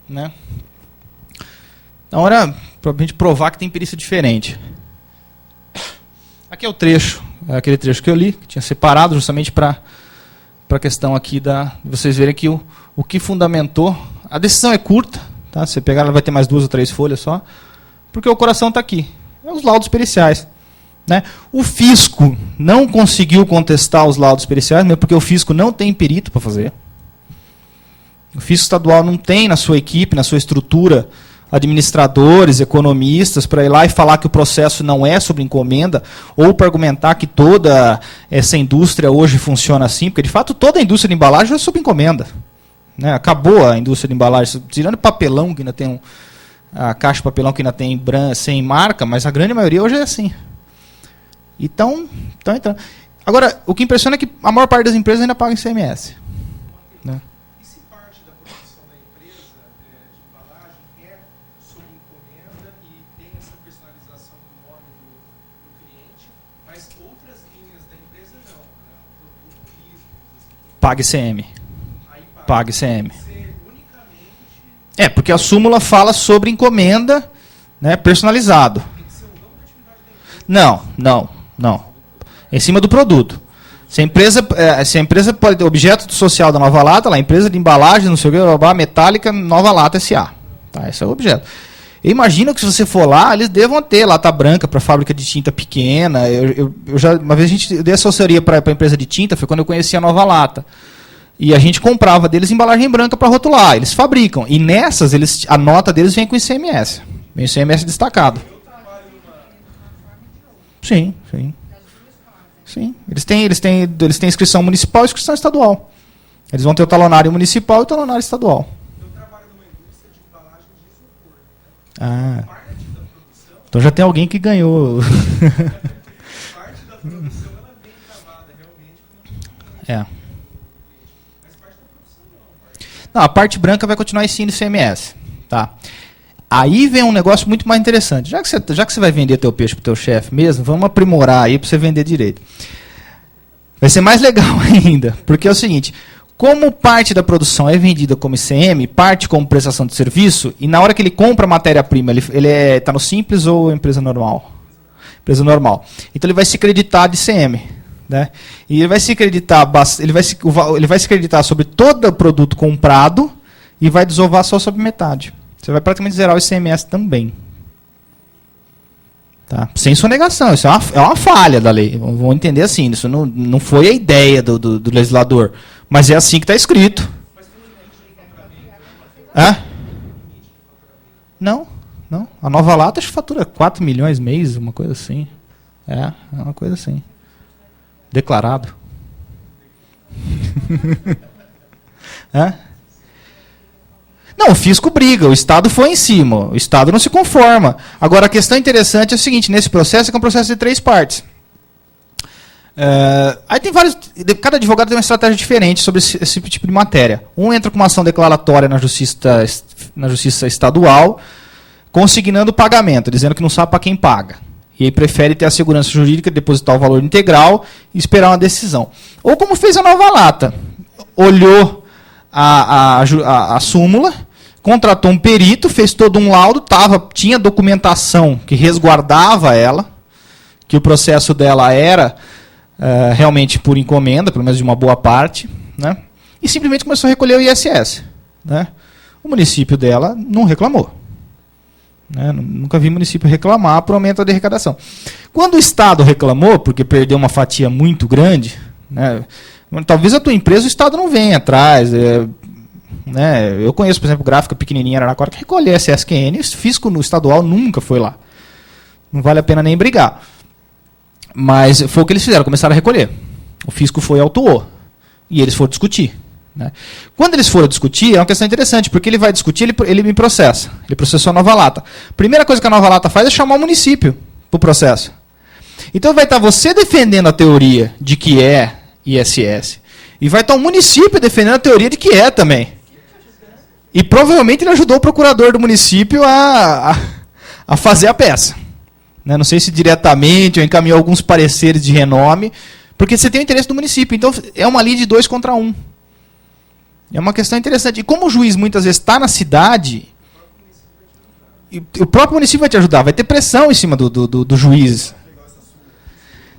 Né? Então, era para a gente provar que tem perícia diferente. Aqui é o trecho, aquele trecho que eu li, que tinha separado justamente para a questão aqui de vocês verem que o que fundamentou. A decisão é curta, tá? Se você pegar, ela vai ter mais 2 ou 3 folhas só. Porque o coração está aqui. É os laudos periciais. Né? O fisco não conseguiu contestar os laudos periciais, mesmo porque o fisco não tem perito para fazer. O fisco estadual não tem na sua equipe, na sua estrutura, administradores, economistas, para ir lá e falar que o processo não é sobre encomenda, ou para argumentar que toda essa indústria hoje funciona assim, porque de fato toda a indústria de embalagem é sobre encomenda. Né? Acabou a indústria de embalagem, tirando papelão, que ainda tem a caixa de papelão que ainda tem sem marca, mas a grande maioria hoje é assim. Então. Agora, o que impressiona é que a maior parte das empresas ainda paga ICMS. Né? E se parte da produção da empresa de embalagem é sob encomenda e tem essa personalização do nome Pague CM. Aí Pague CM. ser unicamente Porque a súmula fala sobre encomenda, né, personalizado. tem que ser o ramo de atividade da empresa. Não. É em cima do produto. Se a empresa pode ter objeto social da Nova Lata, lá, empresa de embalagem, não sei o que, metálica, Nova Lata S.A. Tá, esse é o objeto. Eu imagino que se você for lá, eles devam ter lata branca para fábrica de tinta pequena. Eu já, uma vez eu dei assessoria para a empresa de tinta, foi quando eu conheci a Nova Lata. E a gente comprava deles embalagem branca para rotular. Eles fabricam. E nessas, a nota deles vem com ICMS. Vem ICMS destacado. Sim. Eles têm inscrição municipal e inscrição estadual. Eles vão ter o talonário municipal e o talonário estadual. Eu trabalho numa indústria de embalagem de isopor. Parte da produção, Então já tem alguém que ganhou. parte da produção ela vem gravada realmente como É. mas parte da produção não. Não, a parte branca vai continuar em cima do ICMS. Tá? Aí vem um negócio muito mais interessante. Já que você vai vender teu peixe para o teu chefe mesmo, vamos aprimorar aí para você vender direito. Vai ser mais legal ainda, porque é o seguinte, como parte da produção é vendida como ICM, parte como prestação de serviço, e na hora que ele compra a matéria-prima, ele está no Simples ou empresa normal? Empresa normal. Então ele vai se creditar de ICM. Né? E ele vai se creditar, ele vai se creditar sobre todo o produto comprado e vai desovar só sobre metade. Você vai praticamente zerar o ICMS também. Tá? Sem sonegação. Isso é uma falha da lei. Vamos entender assim. Isso não foi a ideia do legislador. Mas é assim que está escrito. Não. A Nova Lata acho que fatura 4 milhões mês, uma coisa assim. É uma coisa assim. Declarado. Não, o fisco briga, o Estado foi em cima, o Estado não se conforma. Agora, a questão interessante é o seguinte, nesse processo, que é um processo de 3 partes. Aí tem vários, cada advogado tem uma estratégia diferente sobre esse tipo de matéria. Um entra com uma ação declaratória na justiça estadual, consignando o pagamento, dizendo que não sabe para quem paga. E aí prefere ter a segurança jurídica, depositar o valor integral e esperar uma decisão. Ou como fez a Nova Lata, olhou a súmula, contratou um perito, fez todo um laudo, tinha documentação que resguardava ela, que o processo dela era realmente por encomenda, pelo menos de uma boa parte, né? E simplesmente começou a recolher o ISS. Né? O município dela não reclamou. Né? Nunca vi município reclamar por aumento da arrecadação. Quando o Estado reclamou, porque perdeu uma fatia muito grande, né? Talvez a tua empresa o Estado não venha atrás. Né? Eu conheço, por exemplo, gráfica pequenininha em Araraquara que recolhe SSQN, o fisco no estadual nunca foi lá. Não vale a pena nem brigar. Mas foi o que eles fizeram, começaram a recolher. O fisco foi e autuou. E eles foram discutir. Né? Quando eles foram discutir, é uma questão interessante, porque ele vai discutir, ele me processa. Ele processou a Nova Lata. Primeira coisa que a Nova Lata faz é chamar o município para o processo. Então vai estar você defendendo a teoria de que é ISS. E vai estar o município defendendo a teoria de que é também. E provavelmente ele ajudou o procurador do município a fazer a peça. Né? Não sei se diretamente ou encaminhou alguns pareceres de renome, porque você tem o interesse do município. Então é uma linha de 2 contra 1. É uma questão interessante. E como o juiz muitas vezes está na cidade, o próprio município vai te ajudar, vai ter pressão em cima do juiz.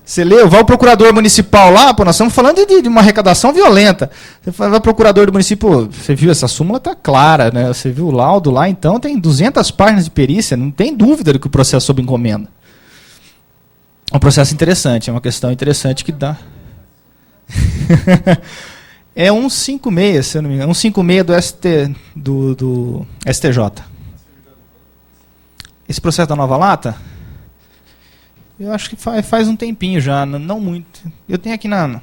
Você leu, vai o procurador municipal lá, nós estamos falando de uma arrecadação violenta. Você vai o procurador do município, você viu, essa súmula está clara, né? Você viu o laudo lá, então tem 200 páginas de perícia, não tem dúvida de que o processo é sob encomenda. É um processo interessante, é uma questão interessante que dá. É 156, se eu não me engano, 156 do STJ. Esse processo da Nova Lata, eu acho que faz um tempinho já, não muito. Eu tenho aqui na...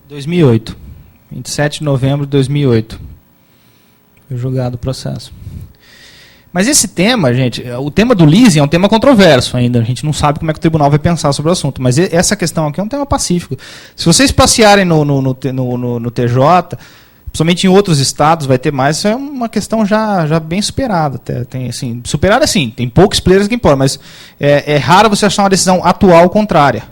em 2008. 27 de novembro de 2008. Foi julgado o processo. Mas esse tema, gente, o tema do leasing é um tema controverso ainda. A gente não sabe como é que o tribunal vai pensar sobre o assunto. Mas essa questão aqui é um tema pacífico. Se vocês passearem no TJ, principalmente em outros estados, vai ter mais. Isso é uma questão já bem superada. Até. Tem, assim, superada, sim. Tem poucos players que importam, mas é raro você achar uma decisão atual contrária.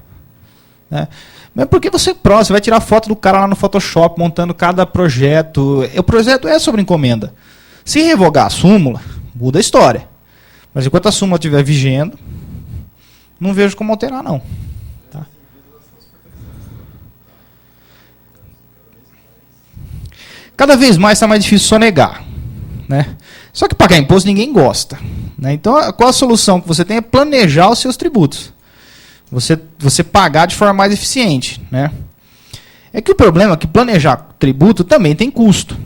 Né? Mas porque você vai tirar foto do cara lá no Photoshop, montando cada projeto. O projeto é sobre encomenda. Se revogar a súmula, muda a história. Mas enquanto a súmula estiver vigendo, não vejo como alterar, não. Tá? Cada vez mais está mais difícil sonegar. Né? Só que pagar imposto ninguém gosta. Né? Então, qual a solução que você tem é planejar os seus tributos. Você pagar de forma mais eficiente. Né? É que o problema é que planejar tributo também tem custo.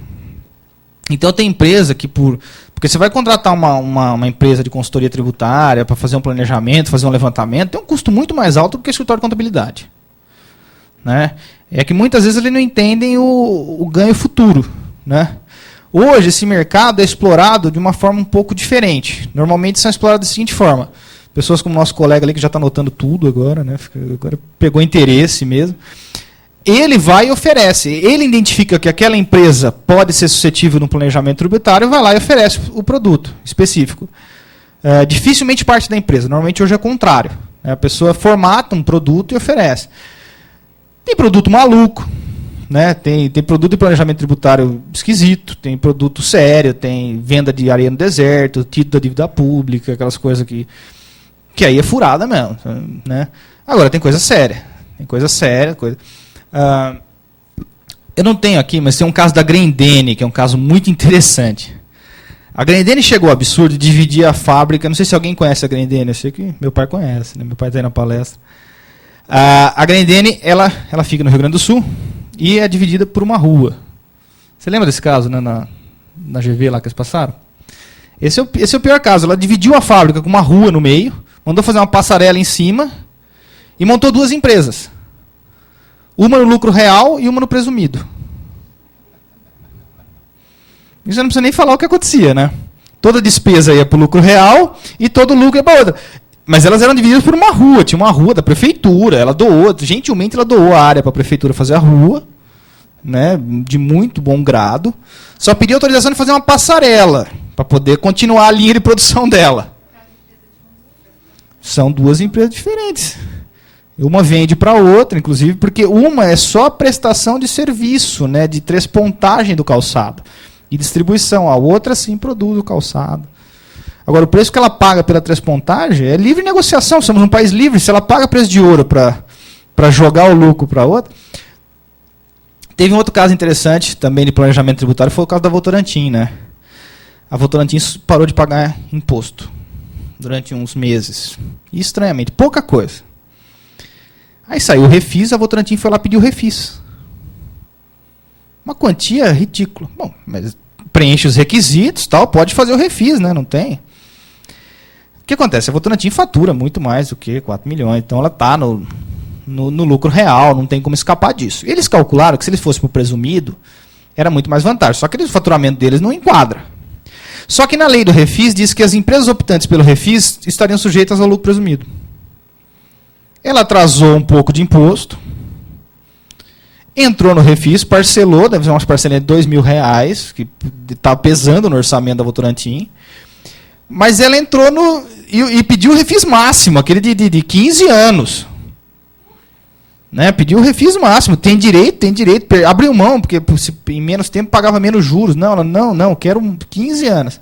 Então tem empresa que porque você vai contratar uma empresa de consultoria tributária para fazer um planejamento, fazer um levantamento, tem um custo muito mais alto do que o escritório de contabilidade. Né? É que muitas vezes eles não entendem o ganho futuro. Né? Hoje esse mercado é explorado de uma forma um pouco diferente. Normalmente são explorados da seguinte forma. Pessoas como o nosso colega ali que já está anotando tudo agora, né? Agora pegou interesse mesmo. Ele vai e oferece. Ele identifica que aquela empresa pode ser suscetível no planejamento tributário, vai lá e oferece o produto específico. Dificilmente parte da empresa. Normalmente hoje é o contrário. A pessoa formata um produto e oferece. Tem produto maluco. Né? Tem produto de planejamento tributário esquisito. Tem produto sério. Tem venda de areia no deserto, título da dívida pública, aquelas coisas que aí é furada mesmo. Né? Agora tem coisa séria. Eu não tenho aqui, mas tem um caso da Grendene, que é um caso muito interessante. A Grendene chegou ao absurdo de dividir a fábrica. Não sei se alguém conhece a Grendene, eu sei que meu pai conhece, né? Meu pai está aí na palestra. A Grendene, ela fica no Rio Grande do Sul e é dividida por uma rua. Você lembra desse caso, né, na GV lá que eles passaram? Esse é o pior caso. Ela dividiu a fábrica com uma rua no meio, mandou fazer uma passarela em cima e montou duas empresas. Uma no lucro real e uma no presumido. Isso não precisa nem falar o que acontecia, né? Toda despesa ia para o lucro real e todo lucro ia para outra. Mas elas eram divididas por uma rua. Tinha uma rua da prefeitura. Ela doou, gentilmente ela doou a área para a prefeitura fazer a rua, né, de muito bom grado. Só pediu autorização de fazer uma passarela para poder continuar a linha de produção dela. São duas empresas diferentes. Uma vende para a outra, inclusive, porque uma é só prestação de serviço, né, de trespontagem do calçado e distribuição. A outra, sim, produz o calçado. Agora, o preço que ela paga pela trespontagem é livre negociação. Somos um país livre. Se ela paga preço de ouro para jogar o lucro para a outra. Teve um outro caso interessante, também de planejamento tributário, foi o caso da Votorantim. Né? A Votorantim parou de pagar imposto durante uns meses. E, estranhamente, pouca coisa. Aí saiu o refis, a Votorantim foi lá pedir o refis. Uma quantia ridícula. Bom, mas preenche os requisitos, tal, pode fazer o refis, né? Não tem. O que acontece? A Votorantim fatura muito mais do que 4 milhões, então ela está no lucro real, não tem como escapar disso. Eles calcularam que se eles fossem para o presumido, era muito mais vantagem, só que o faturamento deles não enquadra. Só que na lei do refis diz que as empresas optantes pelo refis estariam sujeitas ao lucro presumido. Ela atrasou um pouco de imposto, entrou no refis, parcelou, deve ser umas parcelinhas de R$2.000, que está pesando no orçamento da Votorantim, mas ela entrou e pediu o refis máximo, aquele de 15 anos. Né? Pediu o refis máximo, tem direito, abriu mão, porque em menos tempo pagava menos juros. Não, quero 15 anos.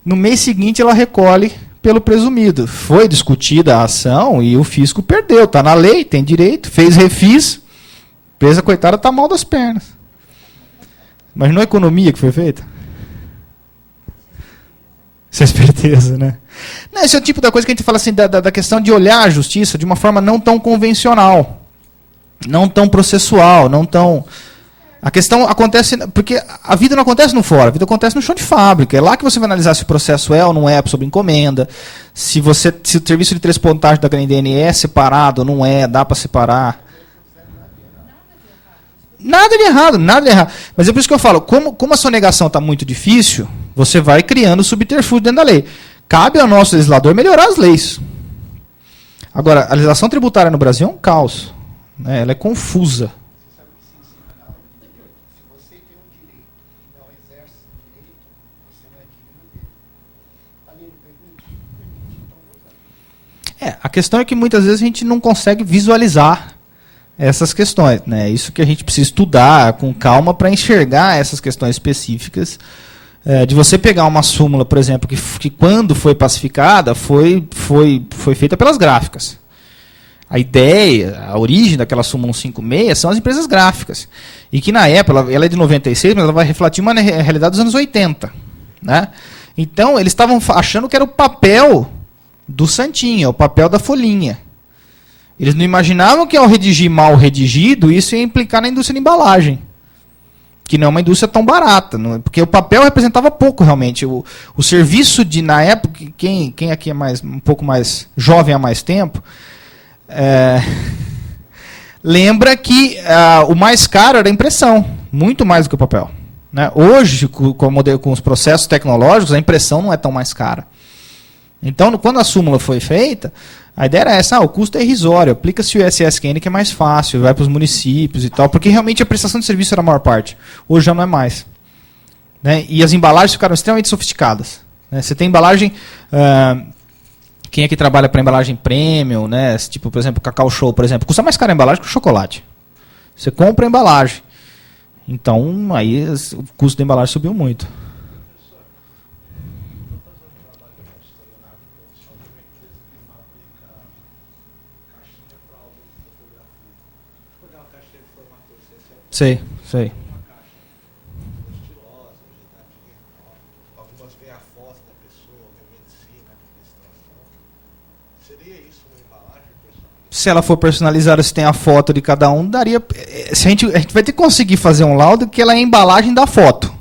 No mês seguinte ela recolhe pelo presumido. Foi discutida a ação e o fisco perdeu. Está na lei, tem direito, fez refis. A empresa, coitada, está mal das pernas. Imaginou a economia que foi feita? Isso é esperteza, né? Não, esse é o tipo da coisa que a gente fala assim, da questão de olhar a justiça de uma forma não tão convencional, não tão processual, não tão... A questão acontece... Porque a vida não acontece no fórum, a vida acontece no chão de fábrica. É lá que você vai analisar se o processo é ou não é sobre encomenda, se o serviço de trespontagem da Grendene é separado ou não é, dá para separar. Nada de errado. Mas é por isso que eu falo, como a sonegação está muito difícil, Você vai criando subterfúgio dentro da lei. Cabe ao nosso legislador melhorar as leis. Agora, a legislação tributária no Brasil é um caos, né? Ela é confusa. A questão é que muitas vezes a gente não consegue visualizar essas questões, né? Isso que a gente precisa estudar com calma para enxergar essas questões específicas. De você pegar uma súmula, por exemplo, que quando foi pacificada, foi feita pelas gráficas. A ideia, a origem daquela súmula 156 são as empresas gráficas. E que na época, ela é de 96, mas ela vai refletir uma realidade dos anos 80. Né? Então, eles estavam achando que era o papel do santinho, o papel da folhinha. Eles não imaginavam que ao redigir mal redigido, isso ia implicar na indústria de embalagem. Que não é uma indústria tão barata, não, porque o papel representava pouco realmente. O serviço de, na época, quem aqui é um pouco mais jovem há mais tempo, lembra que o mais caro era a impressão, muito mais do que o papel. Né? Hoje, com os processos tecnológicos, a impressão não é tão mais cara. Então, quando a súmula foi feita, a ideia era essa, o custo é irrisório, aplica-se o ISSQN que é mais fácil, vai para os municípios e tal, porque realmente a prestação de serviço era a maior parte. Hoje já não é mais. Né? E as embalagens ficaram extremamente sofisticadas. Né? Você tem embalagem, quem aqui trabalha para embalagem premium, né? Tipo, por exemplo, Cacau Show, por exemplo, custa mais caro a embalagem que o chocolate. Você compra a embalagem. Então, aí o custo da embalagem subiu muito. Sei. Algumas veem a foto da pessoa, vê medicina, administração. Seria isso uma embalagem personalizada? Se ela for personalizada, se tem a foto de cada um, daria. A gente vai ter que conseguir fazer um laudo que ela é a embalagem da foto.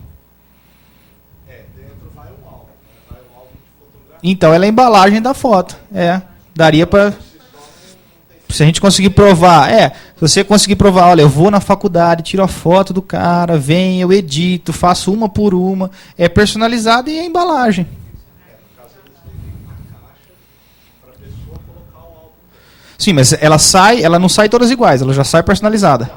Dentro vai um álbum, né? Vai um álbum de fotografia. Então ela é a embalagem da foto. Daria para. Se a gente conseguir provar, se você conseguir provar, olha, eu vou na faculdade, tiro a foto do cara, venho, eu edito, faço uma por uma, é personalizado e é embalagem. No caso, eles vendem uma caixa para a pessoa colocar o álbum. Sim, mas ela não sai todas iguais, ela já sai personalizada.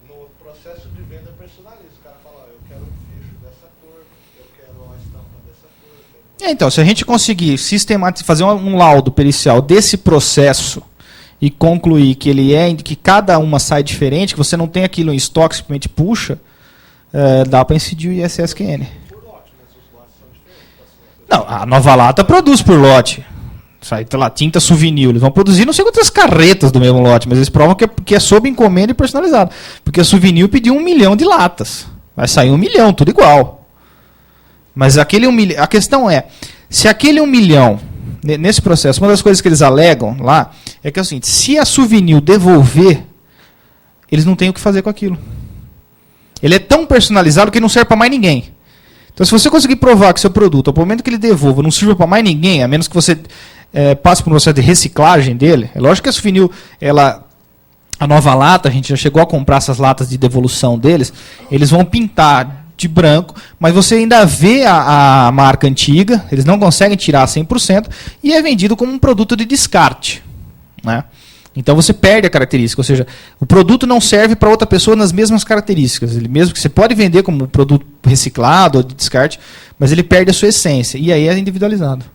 Não, no processo de venda personaliza. O cara fala, eu quero um fecho dessa cor, eu quero a estampa dessa cor. Então, se a gente conseguir sistematizar, fazer um laudo pericial desse processo e concluir que que cada uma sai diferente, que você não tem aquilo em estoque, simplesmente puxa, dá para incidir o ISSQN. Por lote, mas os lotes são diferentes. Não, a Nova Lata produz por lote. Sai, lá, tinta souvenir. Eles vão produzir não sei quantas carretas do mesmo lote, mas eles provam que é sob encomenda e personalizado. Porque a Souvenir pediu 1 milhão de latas. Vai sair 1 milhão, tudo igual. Mas aquele 1 milhão. A questão é, se aquele 1 milhão, nesse processo, uma das coisas que eles alegam lá é que é o seguinte: se a Souvenir devolver, eles não têm o que fazer com aquilo. Ele é tão personalizado que não serve para mais ninguém. Então, se você conseguir provar que seu produto, ao momento que ele devolva, não sirva para mais ninguém, a menos que você passe por um processo de reciclagem dele, é lógico que a Souvenir, a Nova Lata, a gente já chegou a comprar essas latas de devolução deles, eles vão pintar de branco, mas você ainda vê a marca antiga, eles não conseguem tirar 100%, e é vendido como um produto de descarte. Né? Então você perde a característica, ou seja, o produto não serve para outra pessoa nas mesmas características. Ele mesmo que você pode vender como produto reciclado ou de descarte, mas ele perde a sua essência, e aí é individualizado.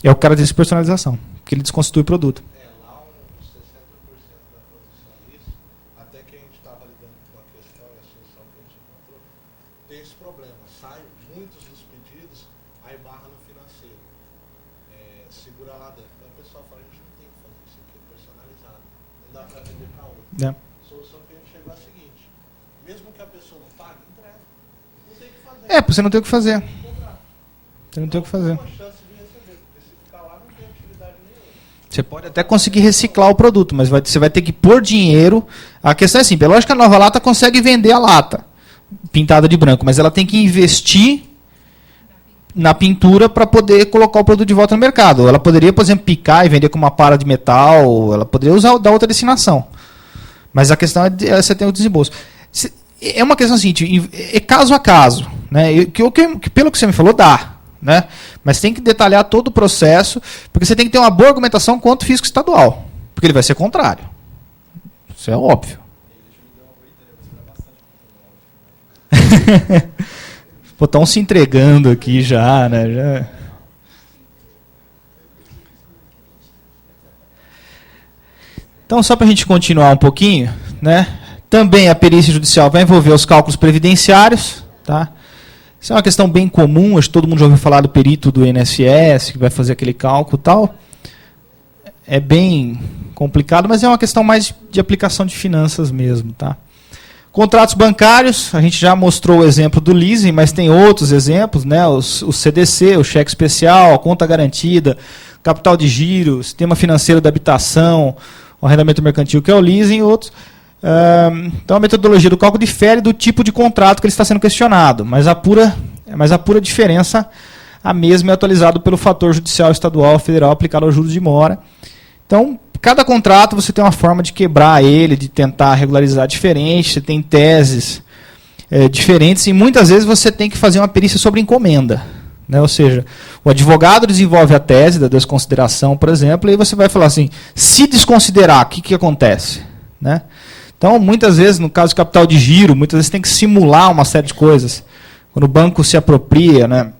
É o cara de personalização, que ele desconstitui o produto. Lá uns 60% da produção disso, até que a gente estava lidando com a questão e a solução que a gente encontrou, tem esse problema. Saem muitos dos pedidos, aí barra no financeiro. Segura lá dentro. Aí o pessoal fala, a gente não tem que fazer isso aqui, é personalizado. Não dá para vender para outro. A solução que a gente chegou é a seguinte: mesmo que a pessoa não pague, entrega. Não tem o que fazer. Você não tem o que fazer. Você não tem o que fazer. Você pode até conseguir reciclar o produto, mas você vai ter que pôr dinheiro. A questão é assim, é lógico que a Nova Lata consegue vender a lata pintada de branco, mas ela tem que investir na pintura para poder colocar o produto de volta no mercado. Ela poderia, por exemplo, picar e vender com uma para de metal, ela poderia dar outra destinação. Mas a questão é você ter o desembolso. é uma questão assim, é caso a caso. Né? Pelo que você me falou, dá. Né? Mas tem que detalhar todo o processo, porque você tem que ter uma boa argumentação contra o fisco estadual. Porque ele vai ser contrário. Isso é óbvio. Pô, estão se entregando aqui já, né? Já. Então, só para a gente continuar um pouquinho, né? Também a perícia judicial vai envolver os cálculos previdenciários, tá? Isso é uma questão bem comum, acho que todo mundo já ouviu falar do perito do INSS, que vai fazer aquele cálculo e tal. É bem complicado, mas é uma questão mais de aplicação de finanças mesmo, tá? Contratos bancários, a gente já mostrou o exemplo do leasing, mas tem outros exemplos, né? O CDC, o cheque especial, a conta garantida, capital de giro, sistema financeiro da habitação, o arrendamento mercantil, que é o leasing, e outros. Então a metodologia do cálculo difere do tipo de contrato que ele está sendo questionado, mas a pura diferença, a mesma é atualizada pelo fator judicial estadual federal aplicado aos juros de mora. Então, cada contrato você tem uma forma de quebrar ele, de tentar regularizar diferente, você tem teses diferentes, e muitas vezes você tem que fazer uma perícia sobre encomenda. Né? Ou seja, o advogado desenvolve a tese da desconsideração, por exemplo, e aí você vai falar assim, se desconsiderar, o que acontece? Né? Então, muitas vezes, no caso de capital de giro, muitas vezes tem que simular uma série de coisas. Quando o banco se apropria, né?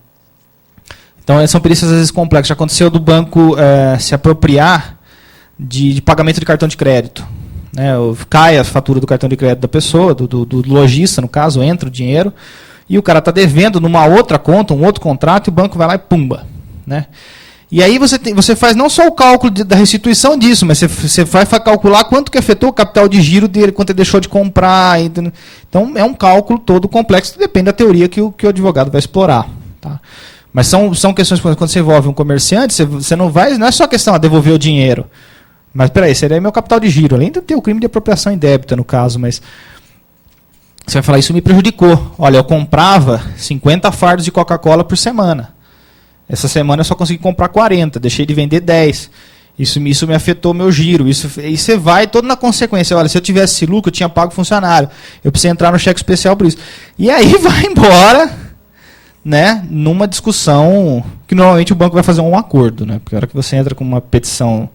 Então, são perícias às vezes complexas. Já aconteceu do banco se apropriar de pagamento de cartão de crédito. Né? Cai a fatura do cartão de crédito da pessoa, do lojista, no caso, entra o dinheiro, e o cara está devendo numa outra conta, um outro contrato, e o banco vai lá e pumba. Né? E aí você faz não só o cálculo da restituição disso, mas você vai calcular quanto que afetou o capital de giro dele, quanto ele deixou de comprar. Então, é um cálculo todo complexo, depende da teoria que o advogado vai explorar. Tá? Mas são questões, quando você envolve um comerciante, você não é só questão de devolver o dinheiro. Mas, peraí, seria meu capital de giro, além de ter o crime de apropriação indébita, no caso, mas você vai falar, isso me prejudicou. Olha, eu comprava 50 fardos de Coca-Cola por semana. Essa semana eu só consegui comprar 40, deixei de vender 10. Isso me afetou meu giro. E você vai todo na consequência. Olha, se eu tivesse lucro, eu tinha pago funcionário. Eu precisei entrar no cheque especial por isso. E aí vai embora, né, numa discussão que normalmente o banco vai fazer um acordo. Né? Porque a hora que você entra com uma petição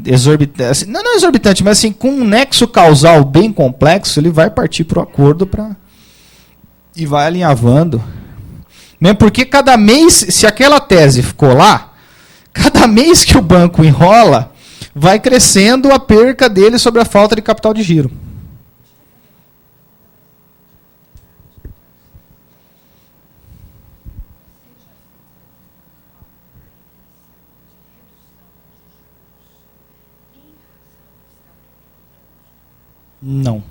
exorbitante, assim, não exorbitante, mas assim, com um nexo causal bem complexo, ele vai partir para o acordo e vai alinhavando. Mesmo porque cada mês, se aquela tese ficou lá, cada mês que o banco enrola, vai crescendo a perca dele sobre a falta de capital de giro. Não.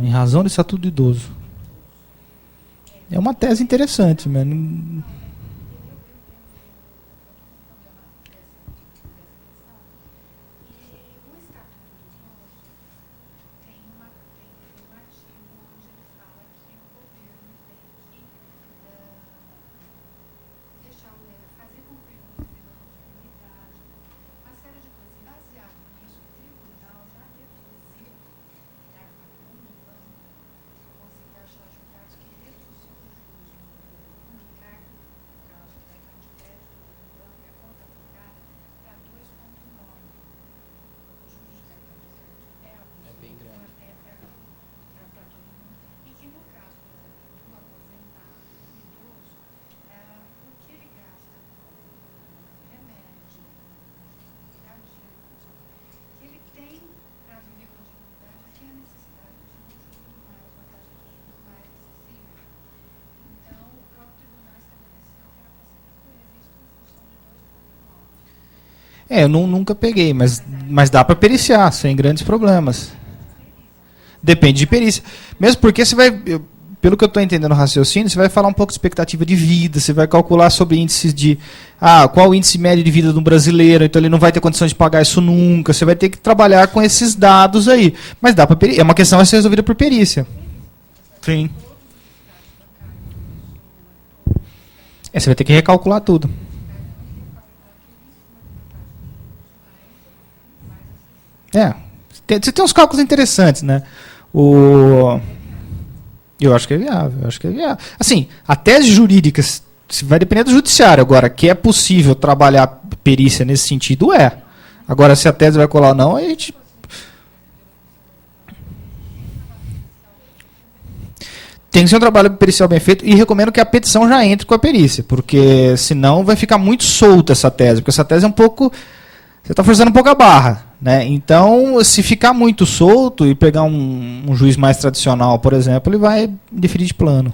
Em razão do estatuto do idoso. É uma tese interessante, mas não... Eu nunca peguei, mas dá para periciar, sem grandes problemas. Depende de perícia. Mesmo porque você vai, pelo que eu estou entendendo o raciocínio, você vai falar um pouco de expectativa de vida, você vai calcular sobre índices de... qual o índice médio de vida do brasileiro, então ele não vai ter condições de pagar isso nunca, você vai ter que trabalhar com esses dados aí. Mas dá para perícia. É uma questão a ser resolvida por perícia. Sim. Você vai ter que recalcular tudo. Você tem uns cálculos interessantes, né? Eu acho que é viável, Assim, a tese jurídica vai depender do judiciário. Agora, que é possível trabalhar perícia nesse sentido, é. Agora, se a tese vai colar ou não, a gente... Tem que ser um trabalho pericial bem feito e recomendo que a petição já entre com a perícia, porque senão vai ficar muito solta essa tese, porque essa tese é um pouco... Você está forçando um pouco a barra, né? Então, se ficar muito solto e pegar um juiz mais tradicional, por exemplo, ele vai deferir de plano.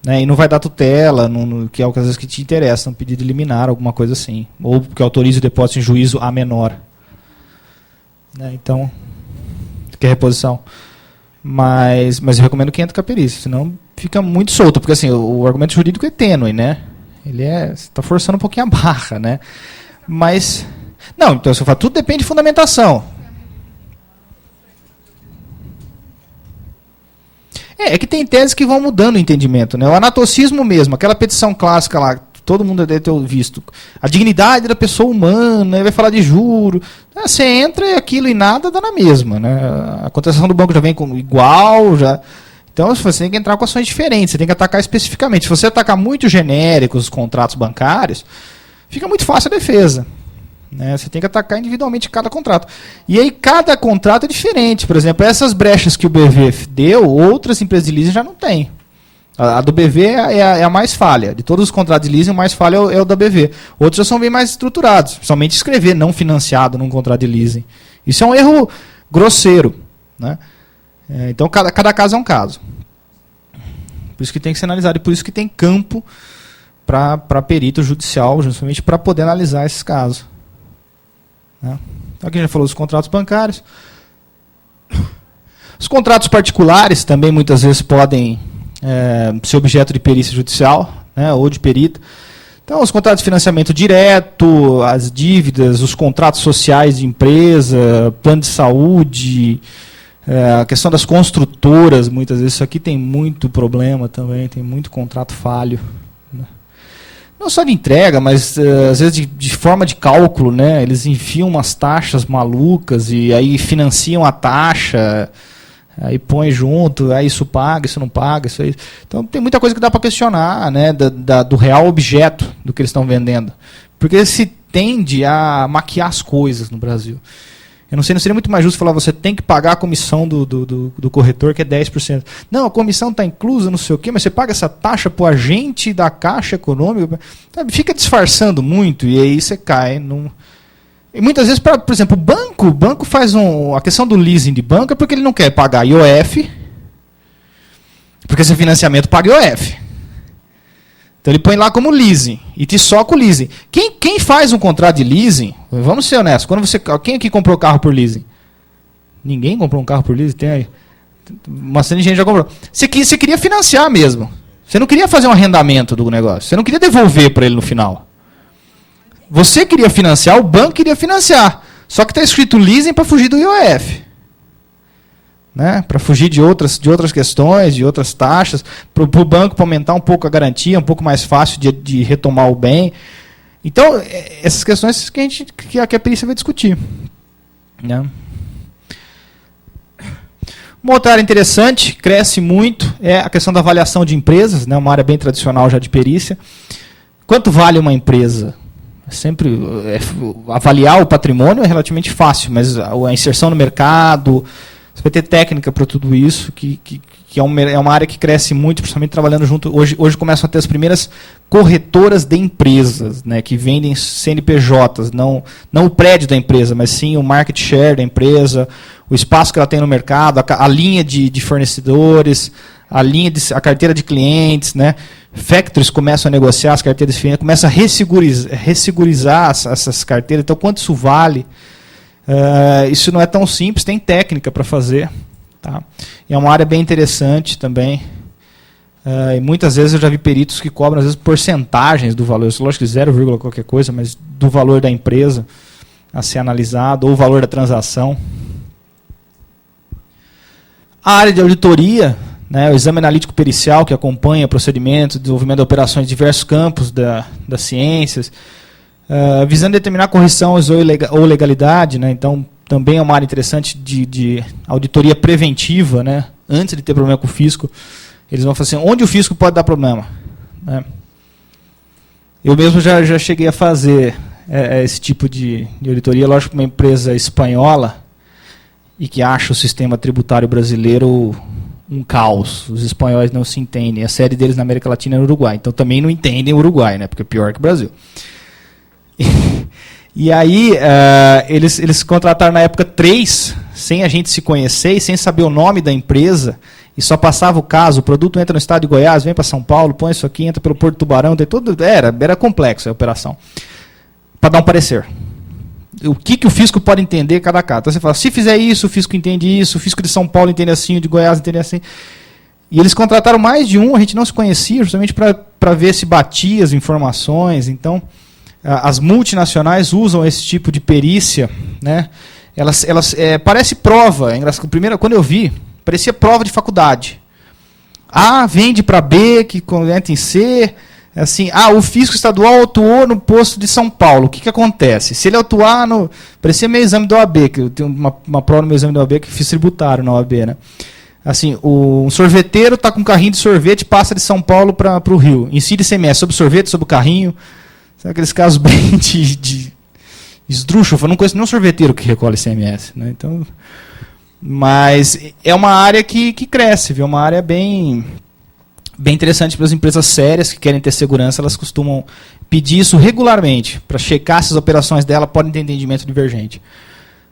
Né? E não vai dar tutela, que é o que às vezes que te interessa, um pedido de liminar, alguma coisa assim. Ou que autorize o depósito em juízo a menor. Né? Então, que é reposição. Mas eu recomendo que entre com a perícia, senão fica muito solto, porque assim, o argumento jurídico é tênue, né? Você está forçando um pouquinho a barra, né? Mas, não, então, se eu falo, tudo depende de fundamentação. É que tem teses que vão mudando o entendimento, né? O anatocismo mesmo, aquela petição clássica lá, todo mundo deve ter visto. A dignidade da pessoa humana, vai falar de juro. Você entra e aquilo e nada dá na mesma, né? A contestação do banco já vem com igual, já. Então você tem que entrar com ações diferentes, você tem que atacar especificamente. Se você atacar muito genéricos os contratos bancários, fica muito fácil a defesa. Né? Você tem que atacar individualmente cada contrato. E aí cada contrato é diferente. Por exemplo, essas brechas que o BV deu, outras empresas de leasing já não têm. A do BV é a mais falha. De todos os contratos de leasing, o mais falha é o da BV. Outros já são bem mais estruturados. Somente escrever não financiado num contrato de leasing. Isso é um erro grosseiro. Né? Então, cada caso é um caso. Por isso que tem que ser analisado. E por isso que tem campo para perito judicial, justamente para poder analisar esses casos. Né? Então, aqui a gente falou dos contratos bancários. Os contratos particulares também muitas vezes podem... ser objeto de perícia judicial, né, ou de perito. Então, os contratos de financiamento direto, as dívidas, os contratos sociais de empresa, plano de saúde, a questão das construtoras, muitas vezes, isso aqui tem muito problema também, tem muito contrato falho. Né. Não só de entrega, mas às vezes de forma de cálculo, né, eles enfiam umas taxas malucas e aí financiam a taxa... Aí põe junto, aí isso paga, isso não paga, isso aí. Então tem muita coisa que dá para questionar, né, do real objeto do que eles estão vendendo. Porque se tende a maquiar as coisas no Brasil. Eu não sei, não seria muito mais justo falar, você tem que pagar a comissão do corretor, que é 10%. Não, a comissão está inclusa, não sei o quê, mas você paga essa taxa para o agente da Caixa Econômica. Sabe, fica disfarçando muito e aí você cai num... E muitas vezes, por exemplo, o banco faz a questão do leasing de banco é porque ele não quer pagar IOF, porque esse financiamento paga IOF. Então ele põe lá como leasing e te soca o leasing. Quem faz um contrato de leasing, vamos ser honestos, quem aqui comprou carro por leasing? Ninguém comprou um carro por leasing? Tem aí. Uma série de gente já comprou. Você queria financiar mesmo. Você não queria fazer um arrendamento do negócio. Você não queria devolver para ele no final. Você queria financiar, o banco queria financiar. Só que está escrito leasing para fugir do IOF. Né? Para fugir de outras questões, de outras taxas. Para o banco para aumentar um pouco a garantia, um pouco mais fácil de retomar o bem. Então, essas questões que a perícia vai discutir. Né? Uma outra área interessante, cresce muito, é a questão da avaliação de empresas, né? Uma área bem tradicional já de perícia. Quanto vale uma empresa? Avaliar o patrimônio é relativamente fácil, mas a inserção no mercado, você vai ter técnica para tudo isso, que é uma área que cresce muito, principalmente trabalhando junto. Hoje começam a ter as primeiras corretoras de empresas, né, que vendem CNPJs, não o prédio da empresa, mas sim o market share da empresa, o espaço que ela tem no mercado, a linha de fornecedores, a carteira de clientes, né? Factories começam a negociar as carteiras de clientes, começam a ressegurizar essas carteiras. Então, quanto isso vale? Isso não é tão simples, tem técnica para fazer. Tá? E é uma área bem interessante também. E muitas vezes eu já vi peritos que cobram, às vezes, porcentagens do valor. Lógico que 0, qualquer coisa, mas do valor da empresa a ser analisado, ou o valor da transação. A área de auditoria, né, o exame analítico pericial que acompanha procedimentos, desenvolvimento de operações em diversos campos das ciências, visando determinar correção ou legalidade, né, então também é uma área interessante de auditoria preventiva, né? Antes de ter problema com o fisco, eles vão falar assim, onde o fisco pode dar problema? Né? Eu mesmo já cheguei a fazer esse tipo de auditoria, lógico que uma empresa espanhola e que acha o sistema tributário brasileiro um caos. Os espanhóis não se entendem. A sede deles na América Latina é no Uruguai, então também não entendem o Uruguai, né? Porque é pior que o Brasil. E aí, eles contrataram na época 3, sem a gente se conhecer e sem saber o nome da empresa, e só passava o caso, o produto entra no estado de Goiás, vem para São Paulo, põe isso aqui, entra pelo Porto Tubarão, tem tudo, era complexo a operação, para dar um parecer. O que o fisco pode entender cada caso. Então você fala, se fizer isso, o fisco entende isso, o fisco de São Paulo entende assim, o de Goiás entende assim. E eles contrataram mais de um, a gente não se conhecia, justamente para ver se batia as informações. Então, as multinacionais usam esse tipo de perícia, né? Elas parece prova. É engraçado. Primeiro, quando eu vi, parecia prova de faculdade. A vende para B, que entra em C. Assim, o fisco estadual atuou no posto de São Paulo. O que acontece? Se ele atuar no... Parecia meio exame da OAB, que eu tenho uma prova no meu exame da OAB que fiz tributário na OAB, né? Assim, um sorveteiro está com um carrinho de sorvete e passa de São Paulo para o Rio. Incide ICMS sobre o sorvete, sobre o carrinho. Sabe aqueles casos bem de esdrúxulo? Eu não conheço nenhum sorveteiro que recolhe ICMS. Né? Então, mas é uma área que cresce, viu? Uma área bem interessante para as empresas sérias que querem ter segurança. Elas costumam pedir isso regularmente para checar se as operações dela podem ter entendimento divergente.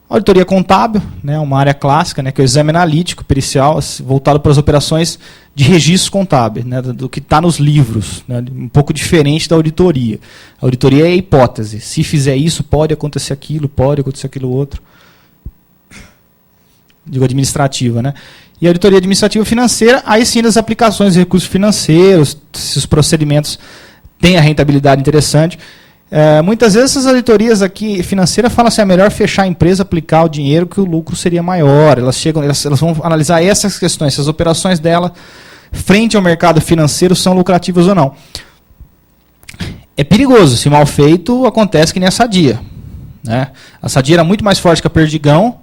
Auditoria contábil, né, uma área clássica, né, que é o exame analítico, pericial, voltado para as operações de registros contábeis, né, do que está nos livros, né, um pouco diferente da auditoria. A auditoria é a hipótese. Se fizer isso, pode acontecer aquilo outro. Digo administrativa, né? E a auditoria administrativa financeira, aí sim das aplicações de recursos financeiros, se os procedimentos têm a rentabilidade interessante. Muitas vezes essas auditorias aqui financeiras falam assim, é melhor fechar a empresa, aplicar o dinheiro, que o lucro seria maior. Elas vão analisar essas questões, se as operações dela, frente ao mercado financeiro, são lucrativas ou não. É perigoso, se mal feito, acontece que nem a Sadia. Né? A Sadia era muito mais forte que a Perdigão,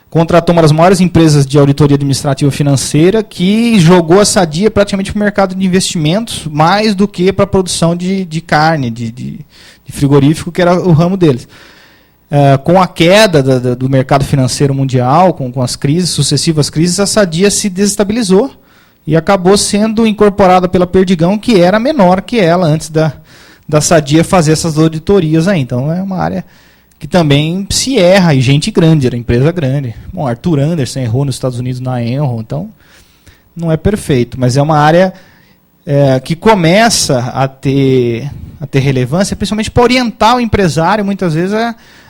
contratou uma das maiores empresas de auditoria administrativa financeira, que jogou a Sadia praticamente para o mercado de investimentos, mais do que para a produção de carne, de frigorífico, que era o ramo deles. Com a queda do mercado financeiro mundial, com as crises, sucessivas crises, a Sadia se desestabilizou e acabou sendo incorporada pela Perdigão, que era menor que ela, antes da Sadia fazer essas auditorias aí. Então é uma área que também se erra, e gente grande, era empresa grande. Bom, Arthur Anderson errou nos Estados Unidos na Enron, então não é perfeito, mas é uma área que começa a ter relevância, principalmente para orientar o empresário, muitas vezes,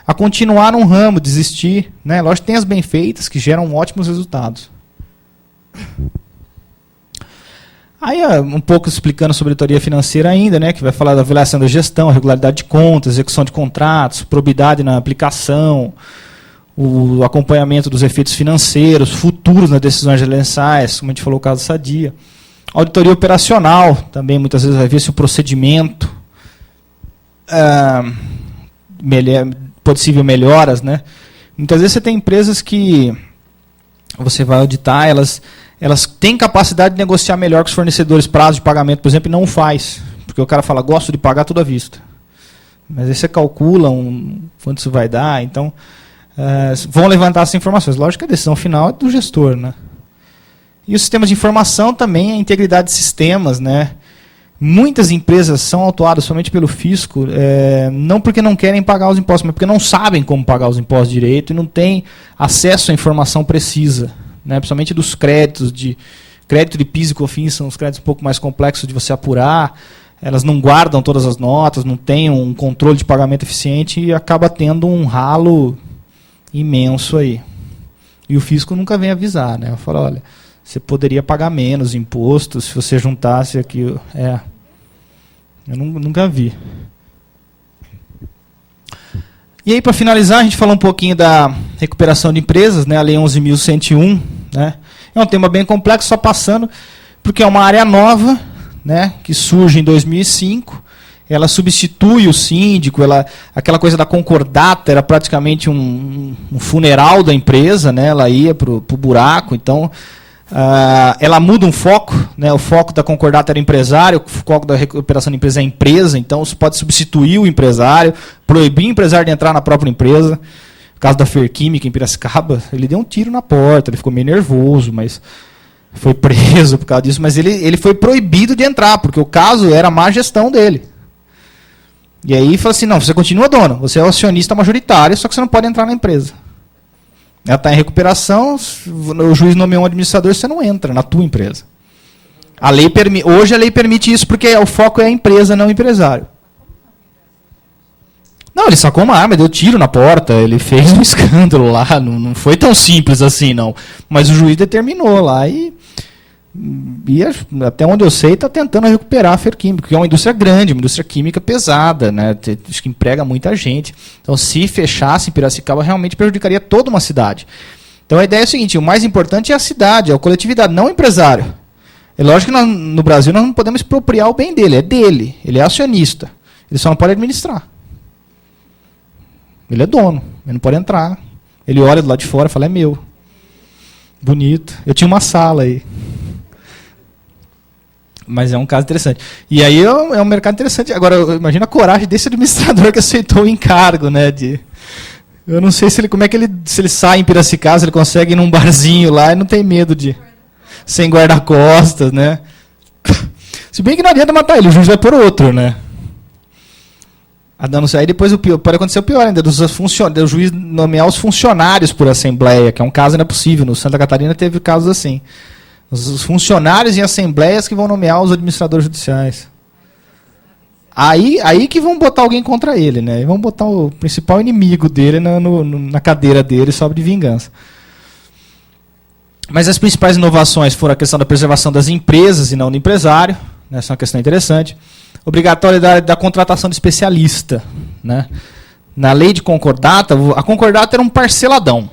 a continuar num ramo, desistir. Né? Lógico que tem as bem feitas, que geram ótimos resultados. Aí, um pouco explicando sobre auditoria financeira ainda, né, que vai falar da avaliação da gestão, regularidade de contas, execução de contratos, probidade na aplicação, o acompanhamento dos efeitos financeiros, futuros nas decisões gerenciais, como a gente falou, o caso da Sadia. Auditoria operacional, também muitas vezes vai ver se o procedimento possível melhoras. Né? Muitas vezes você tem empresas que você vai auditar, elas têm capacidade de negociar melhor com os fornecedores prazo de pagamento, por exemplo, e não o faz. Porque o cara fala, gosto de pagar tudo à vista. Mas aí você calcula quanto isso vai dar, então vão levantar essas informações. Lógico que a decisão final é do gestor. Né? E os sistemas de informação também, a integridade de sistemas. Né? Muitas empresas são autuadas somente pelo fisco, não porque não querem pagar os impostos, mas porque não sabem como pagar os impostos direito e não têm acesso à informação precisa. Né, principalmente dos créditos, crédito de PIS e COFINS, são os créditos um pouco mais complexos de você apurar, elas não guardam todas as notas, não têm um controle de pagamento eficiente e acaba tendo um ralo imenso aí. E o fisco nunca vem avisar, né? Fala, olha, você poderia pagar menos imposto se você juntasse aqui. Eu nunca vi. E aí, para finalizar, a gente falou um pouquinho da recuperação de empresas, né? A Lei 11.101, né? É um tema bem complexo, só passando, porque é uma área nova, né? Que surge em 2005. ela substitui o síndico, aquela coisa da concordata era praticamente um funeral da empresa, né? Ela ia para o buraco, então ela muda um foco, né? O foco da concordata era empresário, o foco da recuperação da empresa é empresa, então você pode substituir o empresário, proibir o empresário de entrar na própria empresa. No caso da Ferquímica em Piracicaba, ele deu um tiro na porta, ele ficou meio nervoso, mas foi preso por causa disso, mas ele foi proibido de entrar, porque o caso era a má gestão dele. E aí falou assim, não, você continua dono, você é o acionista majoritário, só que você não pode entrar na empresa. Ela está em recuperação, o juiz nomeou um administrador, você não entra na tua empresa. Hoje a lei permite isso porque o foco é a empresa, não o empresário. Não, ele sacou uma arma, deu tiro na porta, ele fez um escândalo lá, não foi tão simples assim, não. Mas o juiz determinou lá e até onde eu sei, está tentando recuperar a Ferquímica, que é uma indústria grande, uma indústria química pesada, né? Acho que emprega muita gente. Então, se fechasse em Piracicaba, realmente prejudicaria toda uma cidade. Então, a ideia é a seguinte, o mais importante é a cidade, é a coletividade, não o empresário. É lógico que no Brasil nós não podemos expropriar o bem dele, é dele, ele é acionista. Ele só não pode administrar. Ele é dono, ele não pode entrar. Ele olha do lado de fora e fala, é meu. Bonito. Eu tinha uma sala aí. Mas é um caso interessante. E aí é um mercado interessante. Agora, imagina a coragem desse administrador que aceitou o encargo, né? Eu não sei se ele sai em Piracicaba, se ele consegue ir num barzinho lá e não tem medo de... Sem guarda-costas, né? Se bem que não adianta matar ele, o juiz vai por outro, né? Aí depois pode acontecer o pior ainda, do juiz nomear os funcionários por assembleia, que é um caso ainda possível. No Santa Catarina teve casos assim. Os funcionários em assembleias que vão nomear os administradores judiciais. Aí que vão botar alguém contra ele, né? Vão botar o principal inimigo dele na cadeira dele, sob de vingança. Mas as principais inovações foram a questão da preservação das empresas e não do empresário. Né? Essa é uma questão interessante. Obrigatoriedade da contratação de especialista. Né? Na lei de concordata, a concordata era um parceladão.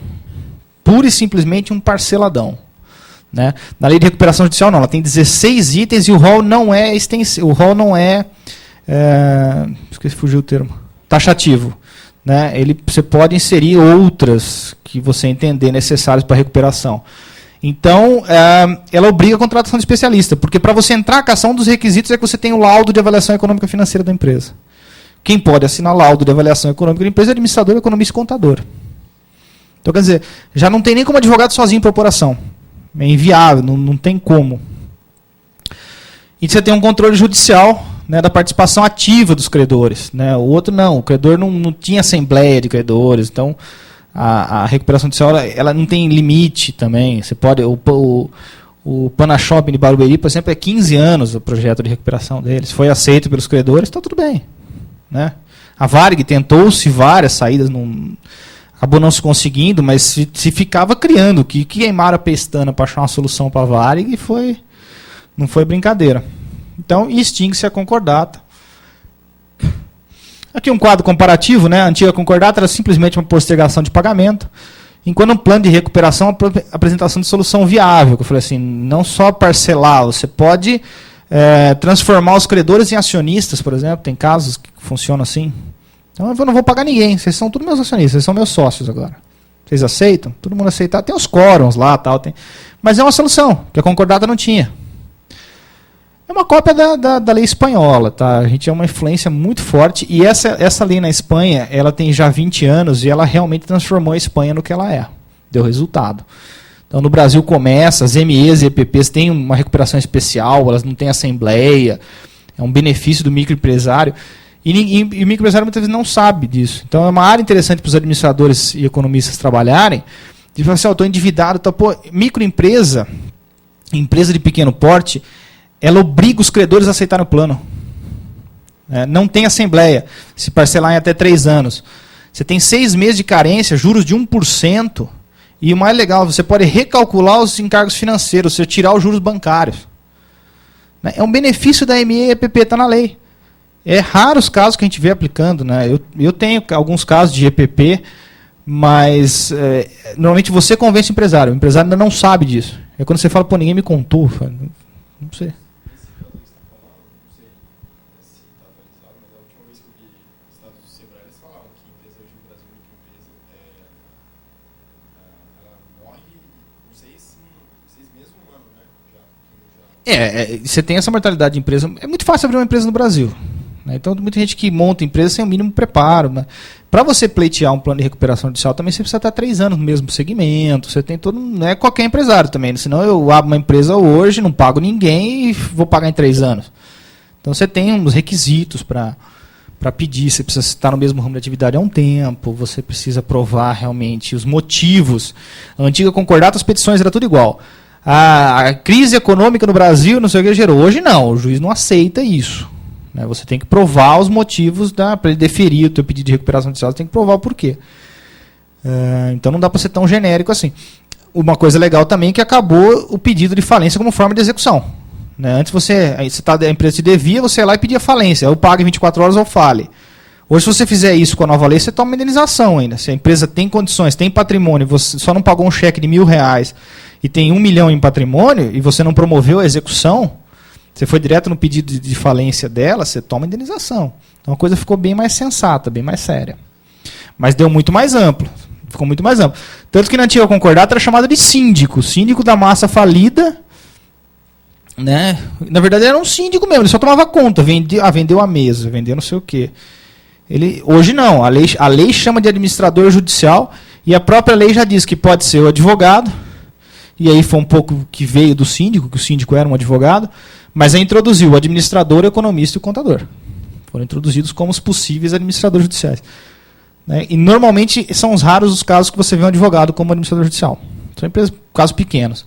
Pura e simplesmente um parceladão. Né? Na lei de recuperação judicial, não. Ela tem 16 itens e o rol não é extensivo. O rol não esqueci, fugiu o termo. Taxativo. Né? Você pode inserir outras que você entender necessárias para a recuperação. Então, ela obriga a contratação de especialista, porque para você entrar, a ação dos requisitos é que você tenha o laudo de avaliação econômica e financeira da empresa. Quem pode assinar laudo de avaliação econômica da empresa é administrador, economista e contador. Então, quer dizer, já não tem nem como advogado sozinho para operação. É inviável, não tem como. E você tem um controle judicial, né, da participação ativa dos credores. Né? O outro não, o credor não tinha assembleia de credores, então... A recuperação judicial ela não tem limite também. Você pode o Panashopping de Barueri, por exemplo, é 15 anos o projeto de recuperação deles. Foi aceito pelos credores, está tudo bem. Né? A Varig tentou-se várias saídas, acabou não se conseguindo, mas se ficava criando, que queimaram a pestana para achar uma solução para a Varig, não foi brincadeira. Então, extingue-se a concordata. Aqui um quadro comparativo, né? A antiga concordata era simplesmente uma postergação de pagamento, enquanto um plano de recuperação é a apresentação de solução viável. Que eu falei assim, não só parcelar, você pode transformar os credores em acionistas, por exemplo. Tem casos que funcionam assim. Então eu não vou pagar ninguém, vocês são todos meus acionistas, vocês são meus sócios agora. Vocês aceitam? Todo mundo aceitar. Tem os quórums lá, tal, mas é uma solução que a concordata não tinha. É uma cópia da lei espanhola, tá? A gente é uma influência muito forte e essa lei na Espanha, ela tem já 20 anos e ela realmente transformou a Espanha no que ela é. Deu resultado. Então no Brasil começa, as MEs e EPPs têm uma recuperação especial, elas não têm assembleia, é um benefício do microempresário e o microempresário muitas vezes não sabe disso. Então é uma área interessante para os administradores e economistas trabalharem, de falar assim, eu estou endividado, microempresa, empresa de pequeno porte, ela obriga os credores a aceitarem o plano. Não tem assembleia, se parcelar em até 3 anos. Você tem 6 meses de carência, juros de 1%, e o mais legal, você pode recalcular os encargos financeiros, você tirar os juros bancários. É um benefício da ME e EPP, está na lei. É raro os casos que a gente vê aplicando. Né? Eu tenho alguns casos de EPP, mas normalmente você convence o empresário ainda não sabe disso. É quando você fala, pô, ninguém me contou. Não sei. Você tem essa mortalidade de empresa. É muito fácil abrir uma empresa no Brasil. Né? Então, muita gente que monta empresa sem o mínimo preparo. Para você pleitear um plano de recuperação judicial, também você precisa estar 3 anos no mesmo segmento. Você tem todo. Não é qualquer empresário também. Né? Senão eu abro uma empresa hoje, não pago ninguém e vou pagar em 3 anos. Então, você tem uns requisitos para pedir. Você precisa estar no mesmo ramo de atividade há um tempo. Você precisa provar realmente os motivos. A antiga concordata, as petições era tudo igual. A crise econômica no Brasil, não sei o que gerou. Hoje não, o juiz não aceita isso. Né? Você tem que provar os motivos para ele deferir o teu pedido de recuperação judicial, você tem que provar o porquê. Então não dá para ser tão genérico assim. Uma coisa legal também é que acabou o pedido de falência como forma de execução. Né? Antes a empresa te devia, você ia lá e pedia falência. Ou paga em 24 horas ou fale. Hoje, se você fizer isso com a nova lei, você toma uma indenização ainda. Se a empresa tem condições, tem patrimônio, você só não pagou um cheque de R$1.000 e tem 1 milhão em patrimônio e você não promoveu a execução, você foi direto no pedido de falência dela, você toma indenização. Então a coisa ficou bem mais sensata, bem mais séria. Mas deu muito mais amplo. Ficou muito mais amplo. Tanto que na antiga concordata era chamada de síndico. Síndico da massa falida. Né? Na verdade era um síndico mesmo, ele só tomava conta. Vendeu a mesa, vendeu não sei o quê. Hoje não, a lei chama de administrador judicial e a própria lei já diz que pode ser o advogado, e aí foi um pouco que veio do síndico, que o síndico era um advogado, mas aí introduziu o administrador, o economista e o contador. Foram introduzidos como os possíveis administradores judiciais. Né? E normalmente são os raros os casos que você vê um advogado como administrador judicial. São casos pequenos.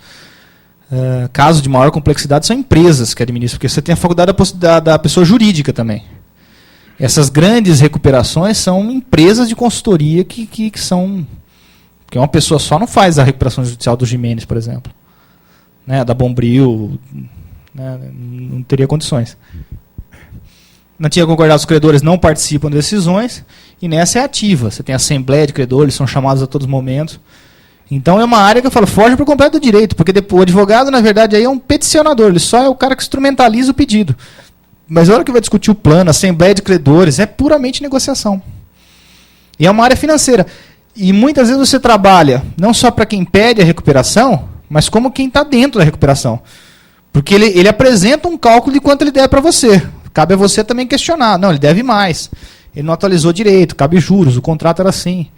Casos de maior complexidade são empresas que administram, porque você tem a faculdade da pessoa jurídica também. Essas grandes recuperações são empresas de consultoria que são... Porque uma pessoa só não faz a recuperação judicial do Jimenez, por exemplo. Né, da Bombril, né, não teria condições. Na antiga concordata, os credores não participam de decisões, e nessa é ativa. Você tem assembleia de credores, eles são chamados a todos os momentos. Então é uma área que eu falo, foge por completo do direito, porque o advogado, na verdade, aí é um peticionador, ele só é o cara que instrumentaliza o pedido. Mas na hora que vai discutir o plano, a assembleia de credores, é puramente negociação. E é uma área financeira. E muitas vezes você trabalha não só para quem pede a recuperação, mas como quem está dentro da recuperação. Porque ele apresenta um cálculo de quanto ele deve para você. Cabe a você também questionar. Não, ele deve mais. Ele não atualizou direito, cabe juros, o contrato era assim.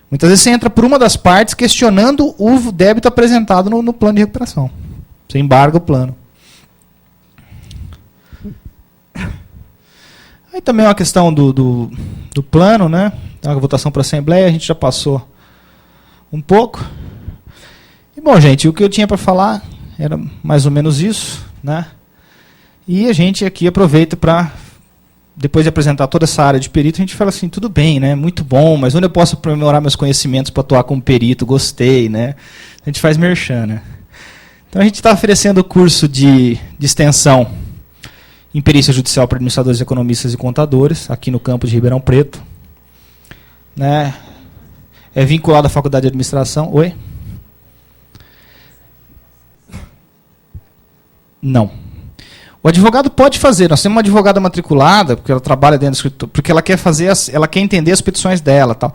Muitas vezes você entra por uma das partes questionando o débito apresentado no plano de recuperação. Você embarga o plano. Aí também é uma questão do plano, né? A votação para a Assembleia, a gente já passou um pouco. E bom, gente, o que eu tinha para falar era mais ou menos isso, né? E a gente aqui aproveita para, depois de apresentar toda essa área de perito, a gente fala assim, tudo bem, né? Muito bom, mas onde eu posso aprimorar meus conhecimentos para atuar como perito? Gostei, né? A gente faz merchan, né? Então a gente está oferecendo o curso de extensão em perícia judicial para administradores, economistas e contadores, aqui no campus de Ribeirão Preto. Né? É vinculado à Faculdade de Administração. Oi? Não. O advogado pode fazer. Nós temos uma advogada matriculada, porque ela trabalha dentro do escritório, porque ela quer fazer, ela quer entender as petições dela, tal.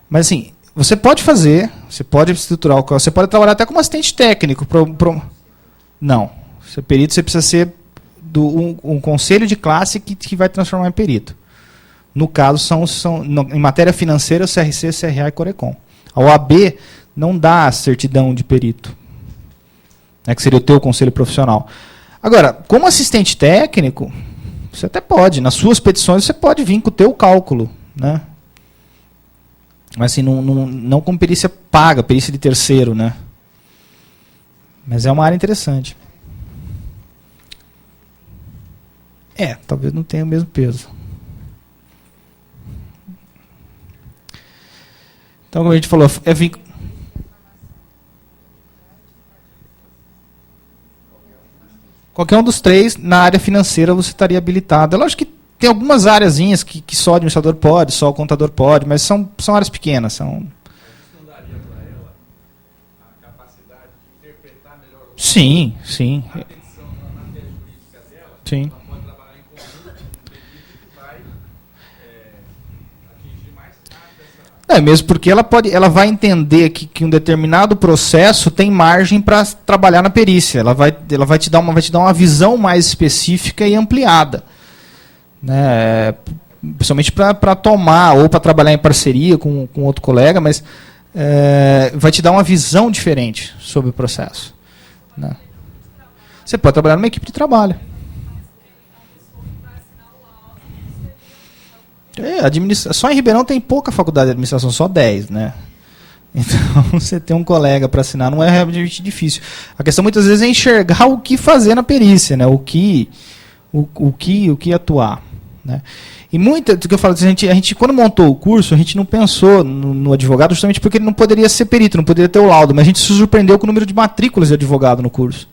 Mas assim, você pode fazer, você pode estruturar, você pode trabalhar até como assistente técnico. Não. Você perito, você precisa ser um conselho de classe que vai transformar em perito. No caso, em matéria financeira, o CRC, CRA e Corecon. A OAB não dá a certidão de perito, né, que seria o teu conselho profissional. Agora, como assistente técnico, você até pode, nas suas petições, você pode vir com o teu cálculo. Né? Mas assim, não com perícia paga, perícia de terceiro. Né? Mas é uma área interessante. Talvez não tenha o mesmo peso. Então, como a gente falou, qualquer um dos três, na área financeira, você estaria habilitado. É lógico que tem algumas áreazinhas que só o administrador pode, só o contador pode, mas são áreas pequenas. Isso não daria para ela a capacidade de interpretar melhor a petição na matéria jurídica dela? Sim. Ela pode trabalhar em conjunto com um perito que vai atingir mais rápido essa... É, mesmo porque ela vai entender que um determinado processo tem margem para trabalhar na perícia. Ela vai te dar uma visão mais específica e ampliada, né? Principalmente para tomar ou para trabalhar em parceria com outro colega, mas vai te dar uma visão diferente sobre o processo, né? Você pode trabalhar numa equipe de trabalho. Só em Ribeirão tem pouca faculdade de administração, só 10, né? Então, você ter um colega para assinar não é realmente difícil. A questão muitas vezes é enxergar o que fazer na perícia, né? O que atuar, né? E do que eu falo, a gente quando montou o curso, a gente não pensou no advogado justamente porque ele não poderia ser perito, não poderia ter o laudo, mas a gente se surpreendeu com o número de matrículas de advogado no curso.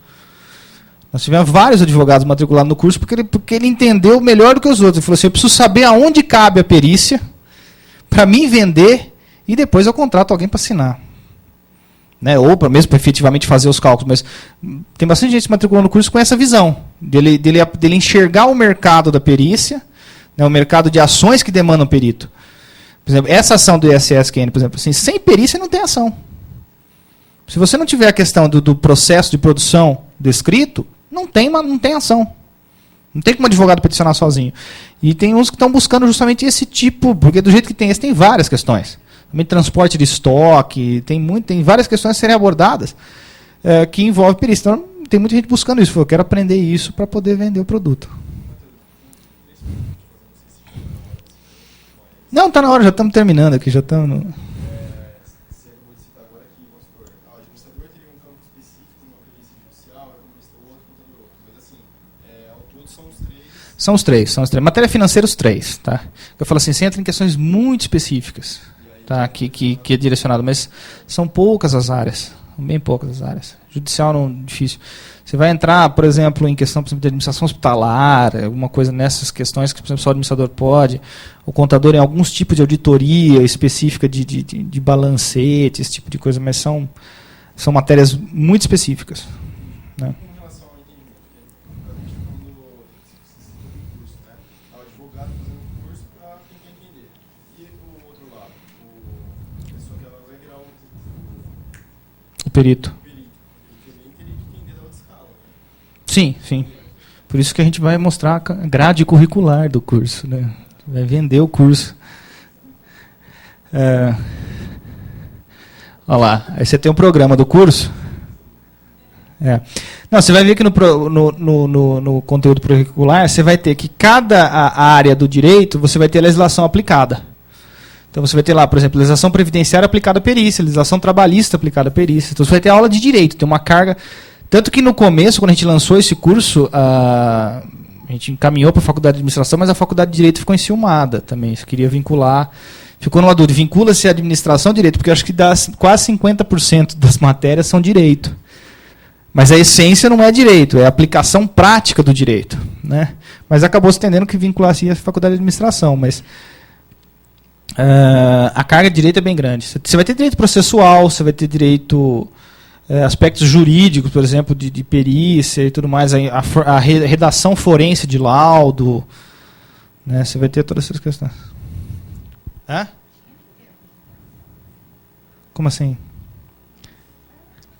Nós tivemos vários advogados matriculados no curso porque ele entendeu melhor do que os outros. Ele falou assim, eu preciso saber aonde cabe a perícia para mim vender e depois eu contrato alguém para assinar. Né? Ou para mesmo efetivamente fazer os cálculos. Mas tem bastante gente se matriculando no curso com essa visão, dele enxergar o mercado da perícia, né? O mercado de ações que demandam perito. Por exemplo, essa ação do ISSQN, por exemplo, assim, sem perícia não tem ação. Se você não tiver a questão do processo de produção descrito, não tem ação. Não tem como advogado peticionar sozinho. E tem uns que estão buscando justamente esse tipo, porque do jeito que tem esse, tem várias questões. Também transporte de estoque, tem várias questões a serem abordadas que envolvem perícia. Então, tem muita gente buscando isso. Eu quero aprender isso para poder vender o produto. Não, está na hora, já estamos terminando aqui, já estamos... São os três. Matéria financeira, os três. Tá? Eu falo assim, você entra em questões muito específicas, tá? que é direcionado, mas são poucas as áreas. Bem poucas as áreas. Judicial não difícil. Você vai entrar, por exemplo, em questão, por exemplo, de administração hospitalar, alguma coisa nessas questões que, por exemplo, só o administrador pode, o contador em alguns tipos de auditoria específica de balancete, esse tipo de coisa, mas são matérias muito específicas. Né? Perito. Sim. Por isso que a gente vai mostrar a grade curricular do curso, né? Vai vender o curso. Olha lá, aí você tem um programa do curso. Não, você vai ver que no conteúdo curricular, você vai ter que cada área do direito, você vai ter a legislação aplicada. Então, você vai ter lá, por exemplo, legislação previdenciária aplicada à perícia, legislação trabalhista aplicada à perícia. Então, você vai ter aula de direito, tem uma carga... Tanto que no começo, quando a gente lançou esse curso, a gente encaminhou para a faculdade de administração, mas a faculdade de direito ficou enciumada também. Você queria vincular... Ficou numa dúvida, vincula-se a administração e direito, porque eu acho que quase 50% das matérias são direito. Mas a essência não é direito, é a aplicação prática do direito. Né? Mas acabou se entendendo que vinculasse a faculdade de administração, mas... a carga de direito é bem grande. Você vai ter direito processual, você vai ter direito, aspectos jurídicos, por exemplo, de perícia e tudo mais, a redação forense de laudo, né? Você vai ter todas essas questões. Como assim?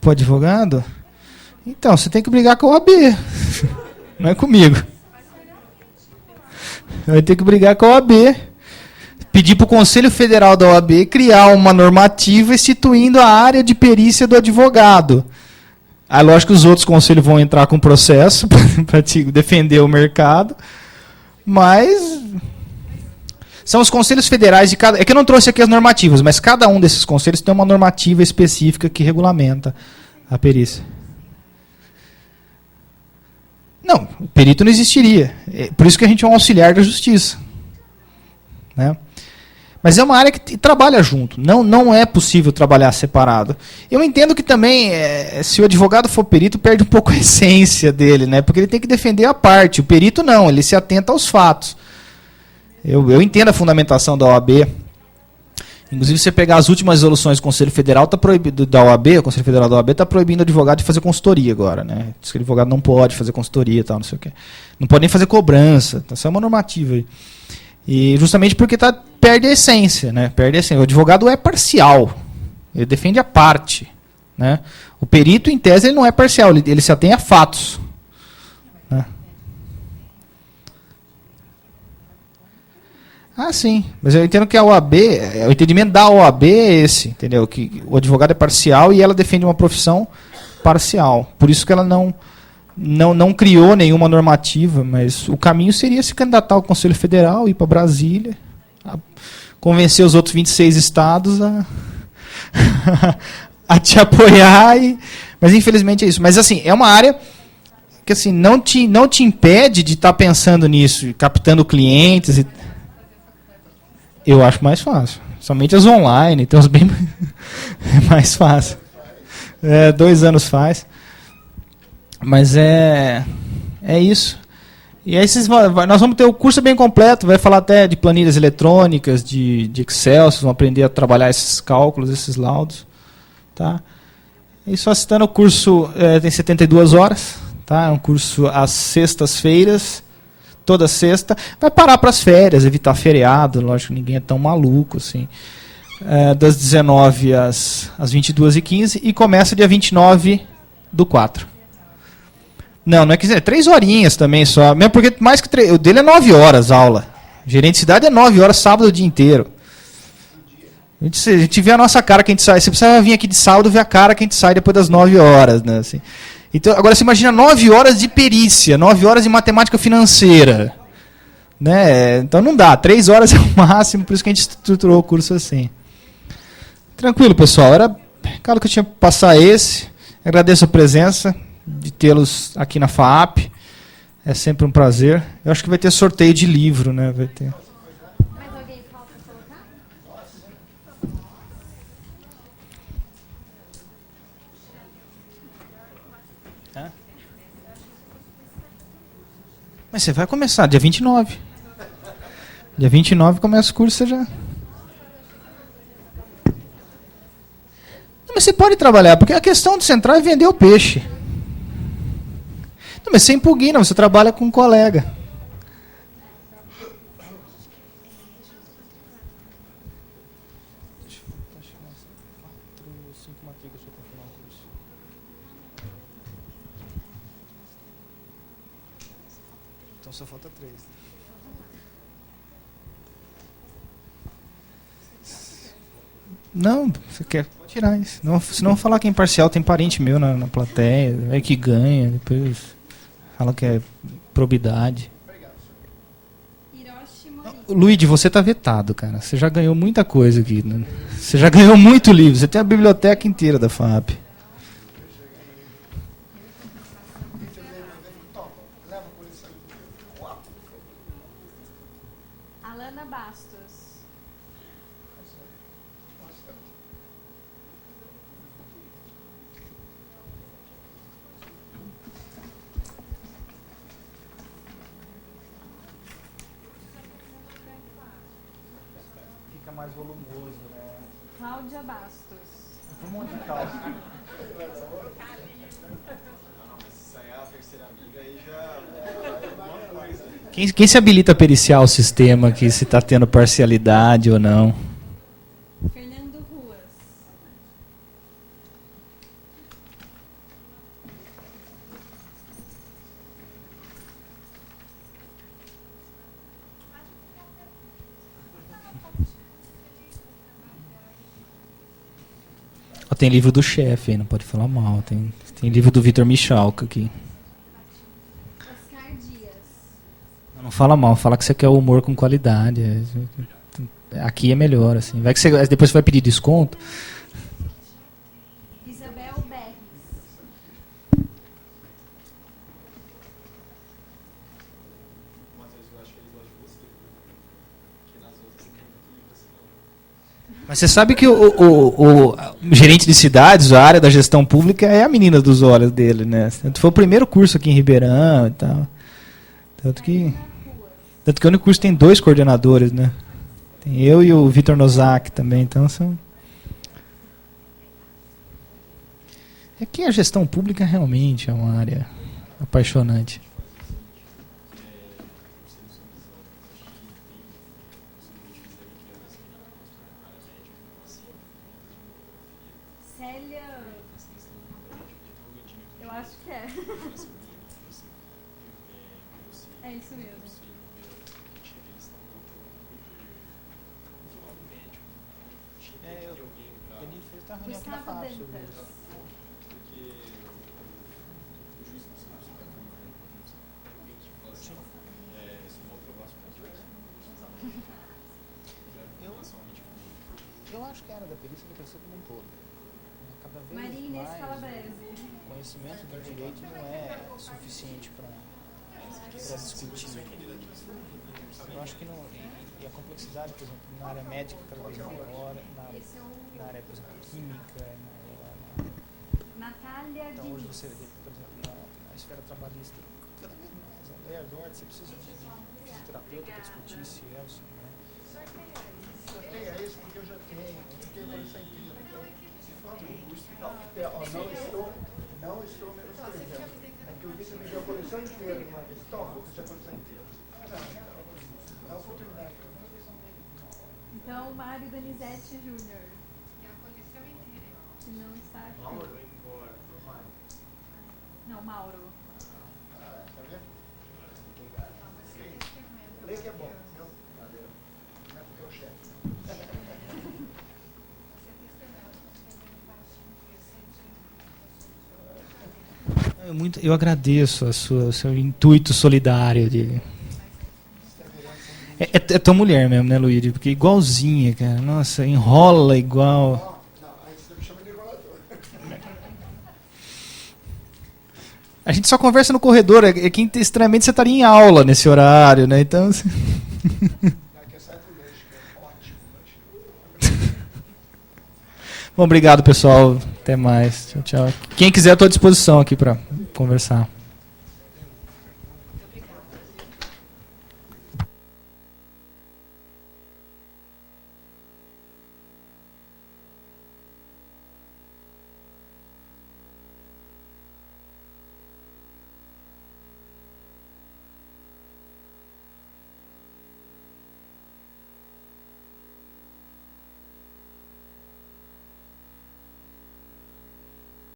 Para o advogado? Então, você tem que brigar com a OAB. Não é comigo. Vai ter que brigar com a OAB. Pedir para o Conselho Federal da OAB criar uma normativa instituindo a área de perícia do advogado. Aí, lógico que os outros conselhos vão entrar com processo para defender o mercado, mas são os conselhos federais de cada... É que eu não trouxe aqui as normativas, mas cada um desses conselhos tem uma normativa específica que regulamenta a perícia. Não, o perito não existiria. Por isso que a gente é um auxiliar da justiça. Né? Mas é uma área que trabalha junto. Não é possível trabalhar separado. Eu entendo que também, se o advogado for perito, perde um pouco a essência dele, né? Porque ele tem que defender a parte. O perito não, ele se atenta aos fatos. Eu entendo a fundamentação da OAB. Inclusive, se você pegar as últimas resoluções do Conselho Federal tá proibido, da OAB, o Conselho Federal da OAB está proibindo o advogado de fazer consultoria agora. Né? Diz que o advogado não pode fazer consultoria e tal, não sei o quê. Não pode nem fazer cobrança. Então, isso é uma normativa aí. E justamente porque perde a essência, né? Perde a essência. O advogado é parcial. Ele defende a parte, né? O perito, em tese, ele não é parcial. Ele se atém a fatos, né? Ah, sim. Mas eu entendo que a OAB, o entendimento da OAB é esse, entendeu? Que o advogado é parcial e ela defende uma profissão parcial. Por isso que ela não criou nenhuma normativa, mas o caminho seria se candidatar ao Conselho Federal, ir para Brasília, convencer os outros 26 estados a te apoiar. Mas infelizmente é isso. Mas assim, é uma área que assim, não te impede de estar pensando nisso, captando clientes. Eu acho mais fácil. Somente as online, tem uns bem mais fácil. 2 anos faz. Mas é isso. E aí nós vamos ter o curso bem completo, vai falar até de planilhas eletrônicas, de Excel, vocês vão aprender a trabalhar esses cálculos, esses laudos. Tá? E só citando, o curso tem 72 horas, tá? É um curso às sextas-feiras, toda sexta. Vai parar para as férias, evitar feriado, lógico, ninguém é tão maluco assim. Das 19 às 22h15 e começa dia 29/4. Não é que 3 horinhas também só. Mesmo porque mais que 3, o dele é 9 horas aula. Gerente de cidade é 9 horas, sábado o dia inteiro. A gente vê a nossa cara que a gente sai. Você precisa vir aqui de sábado ver a cara que a gente sai depois das 9 horas. Né, assim. Então, agora você imagina 9 horas de perícia, 9 horas de matemática financeira. Né? Então não dá, 3 horas é o máximo, por isso que a gente estruturou o curso assim. Tranquilo, pessoal. Era claro que eu tinha que passar esse. Agradeço a presença de tê-los aqui na FAAP. É sempre um prazer. Eu acho que vai ter sorteio de livro, né? Vai ter. Mais alguém falta colocar? Mas você vai começar dia 29. Dia 29 começa o curso, você já... Não, mas você pode trabalhar, porque a questão de central é vender o peixe. Não, mas você impugna, você trabalha com um colega. Então só falta 3. Não, você quer tirar isso. Não, senão falar que é imparcial, tem parente meu na plateia, é que ganha, depois fala que é probidade. Luigi, você tá vetado, cara. Você já ganhou muita coisa aqui. Né? Você já ganhou muito livro. Você tem a biblioteca inteira da FAP. Alana Bastos. Fica mais volumoso, né? Cláudia Bastos. Um monte de calça. Quem se habilita a periciar o sistema aqui, se está tendo parcialidade ou não? Fernando Ruas. Ó, tem livro do chefe aí, não pode falar mal. Tem livro do Vitor Michalka aqui. Oscar Dias. Não fala mal, fala que você quer humor com qualidade. Aqui é melhor, assim. Vai que você, depois você vai pedir desconto. Isabel Berres. Mas você sabe que o gerente de cidades, a área da gestão pública, é a menina dos olhos dele, né? Foi o primeiro curso aqui em Ribeirão e tal. Tanto que o único curso tem 2 coordenadores, né? Tem eu e o Vitor Nozak também, então são... É que a gestão pública realmente é uma área apaixonante. Célia. Eu acho que é. É isso mesmo. Gustavo Dantas. Eu acho que a área da perícia vai crescer como um todo. Cada vez Maria Inês mais Calabrese. o conhecimento do direito não é suficiente para discutir. Eu acho que não, e a complexidade, por exemplo, na área médica cada vez maior, na área, por exemplo, química, Natália então hoje você Diniz. vê, por exemplo, na esfera trabalhista, cada vez mais. A Lei Ardor, você precisa de fisioterapeuta para discutir se é ou se não é. É isso porque eu já tenho coleção inteira. Não estou menosprezando. É que eu disse que já a coleção inteira de uma vez. Toma, vou deixar a coleção inteira. Dá oportunidade. Então, Mário Donizete Júnior. Que não está aqui. Mauro, embora. Não, Mauro. Tá vendo? Lê que é bom, viu? Valeu. Não é porque é o chefe. Eu agradeço o seu intuito solidário. É tua mulher mesmo, né, Luíde? Porque igualzinha, cara. Nossa, enrola igual. Não, aí você me chama de enrolador. A gente só conversa no corredor. É que estranhamente você estaria em aula nesse horário, né? Então. Aqui é certo leite, que é ótimo. Bom, obrigado, pessoal. Até mais. Tchau, tchau. Quem quiser, estou à disposição aqui para conversar.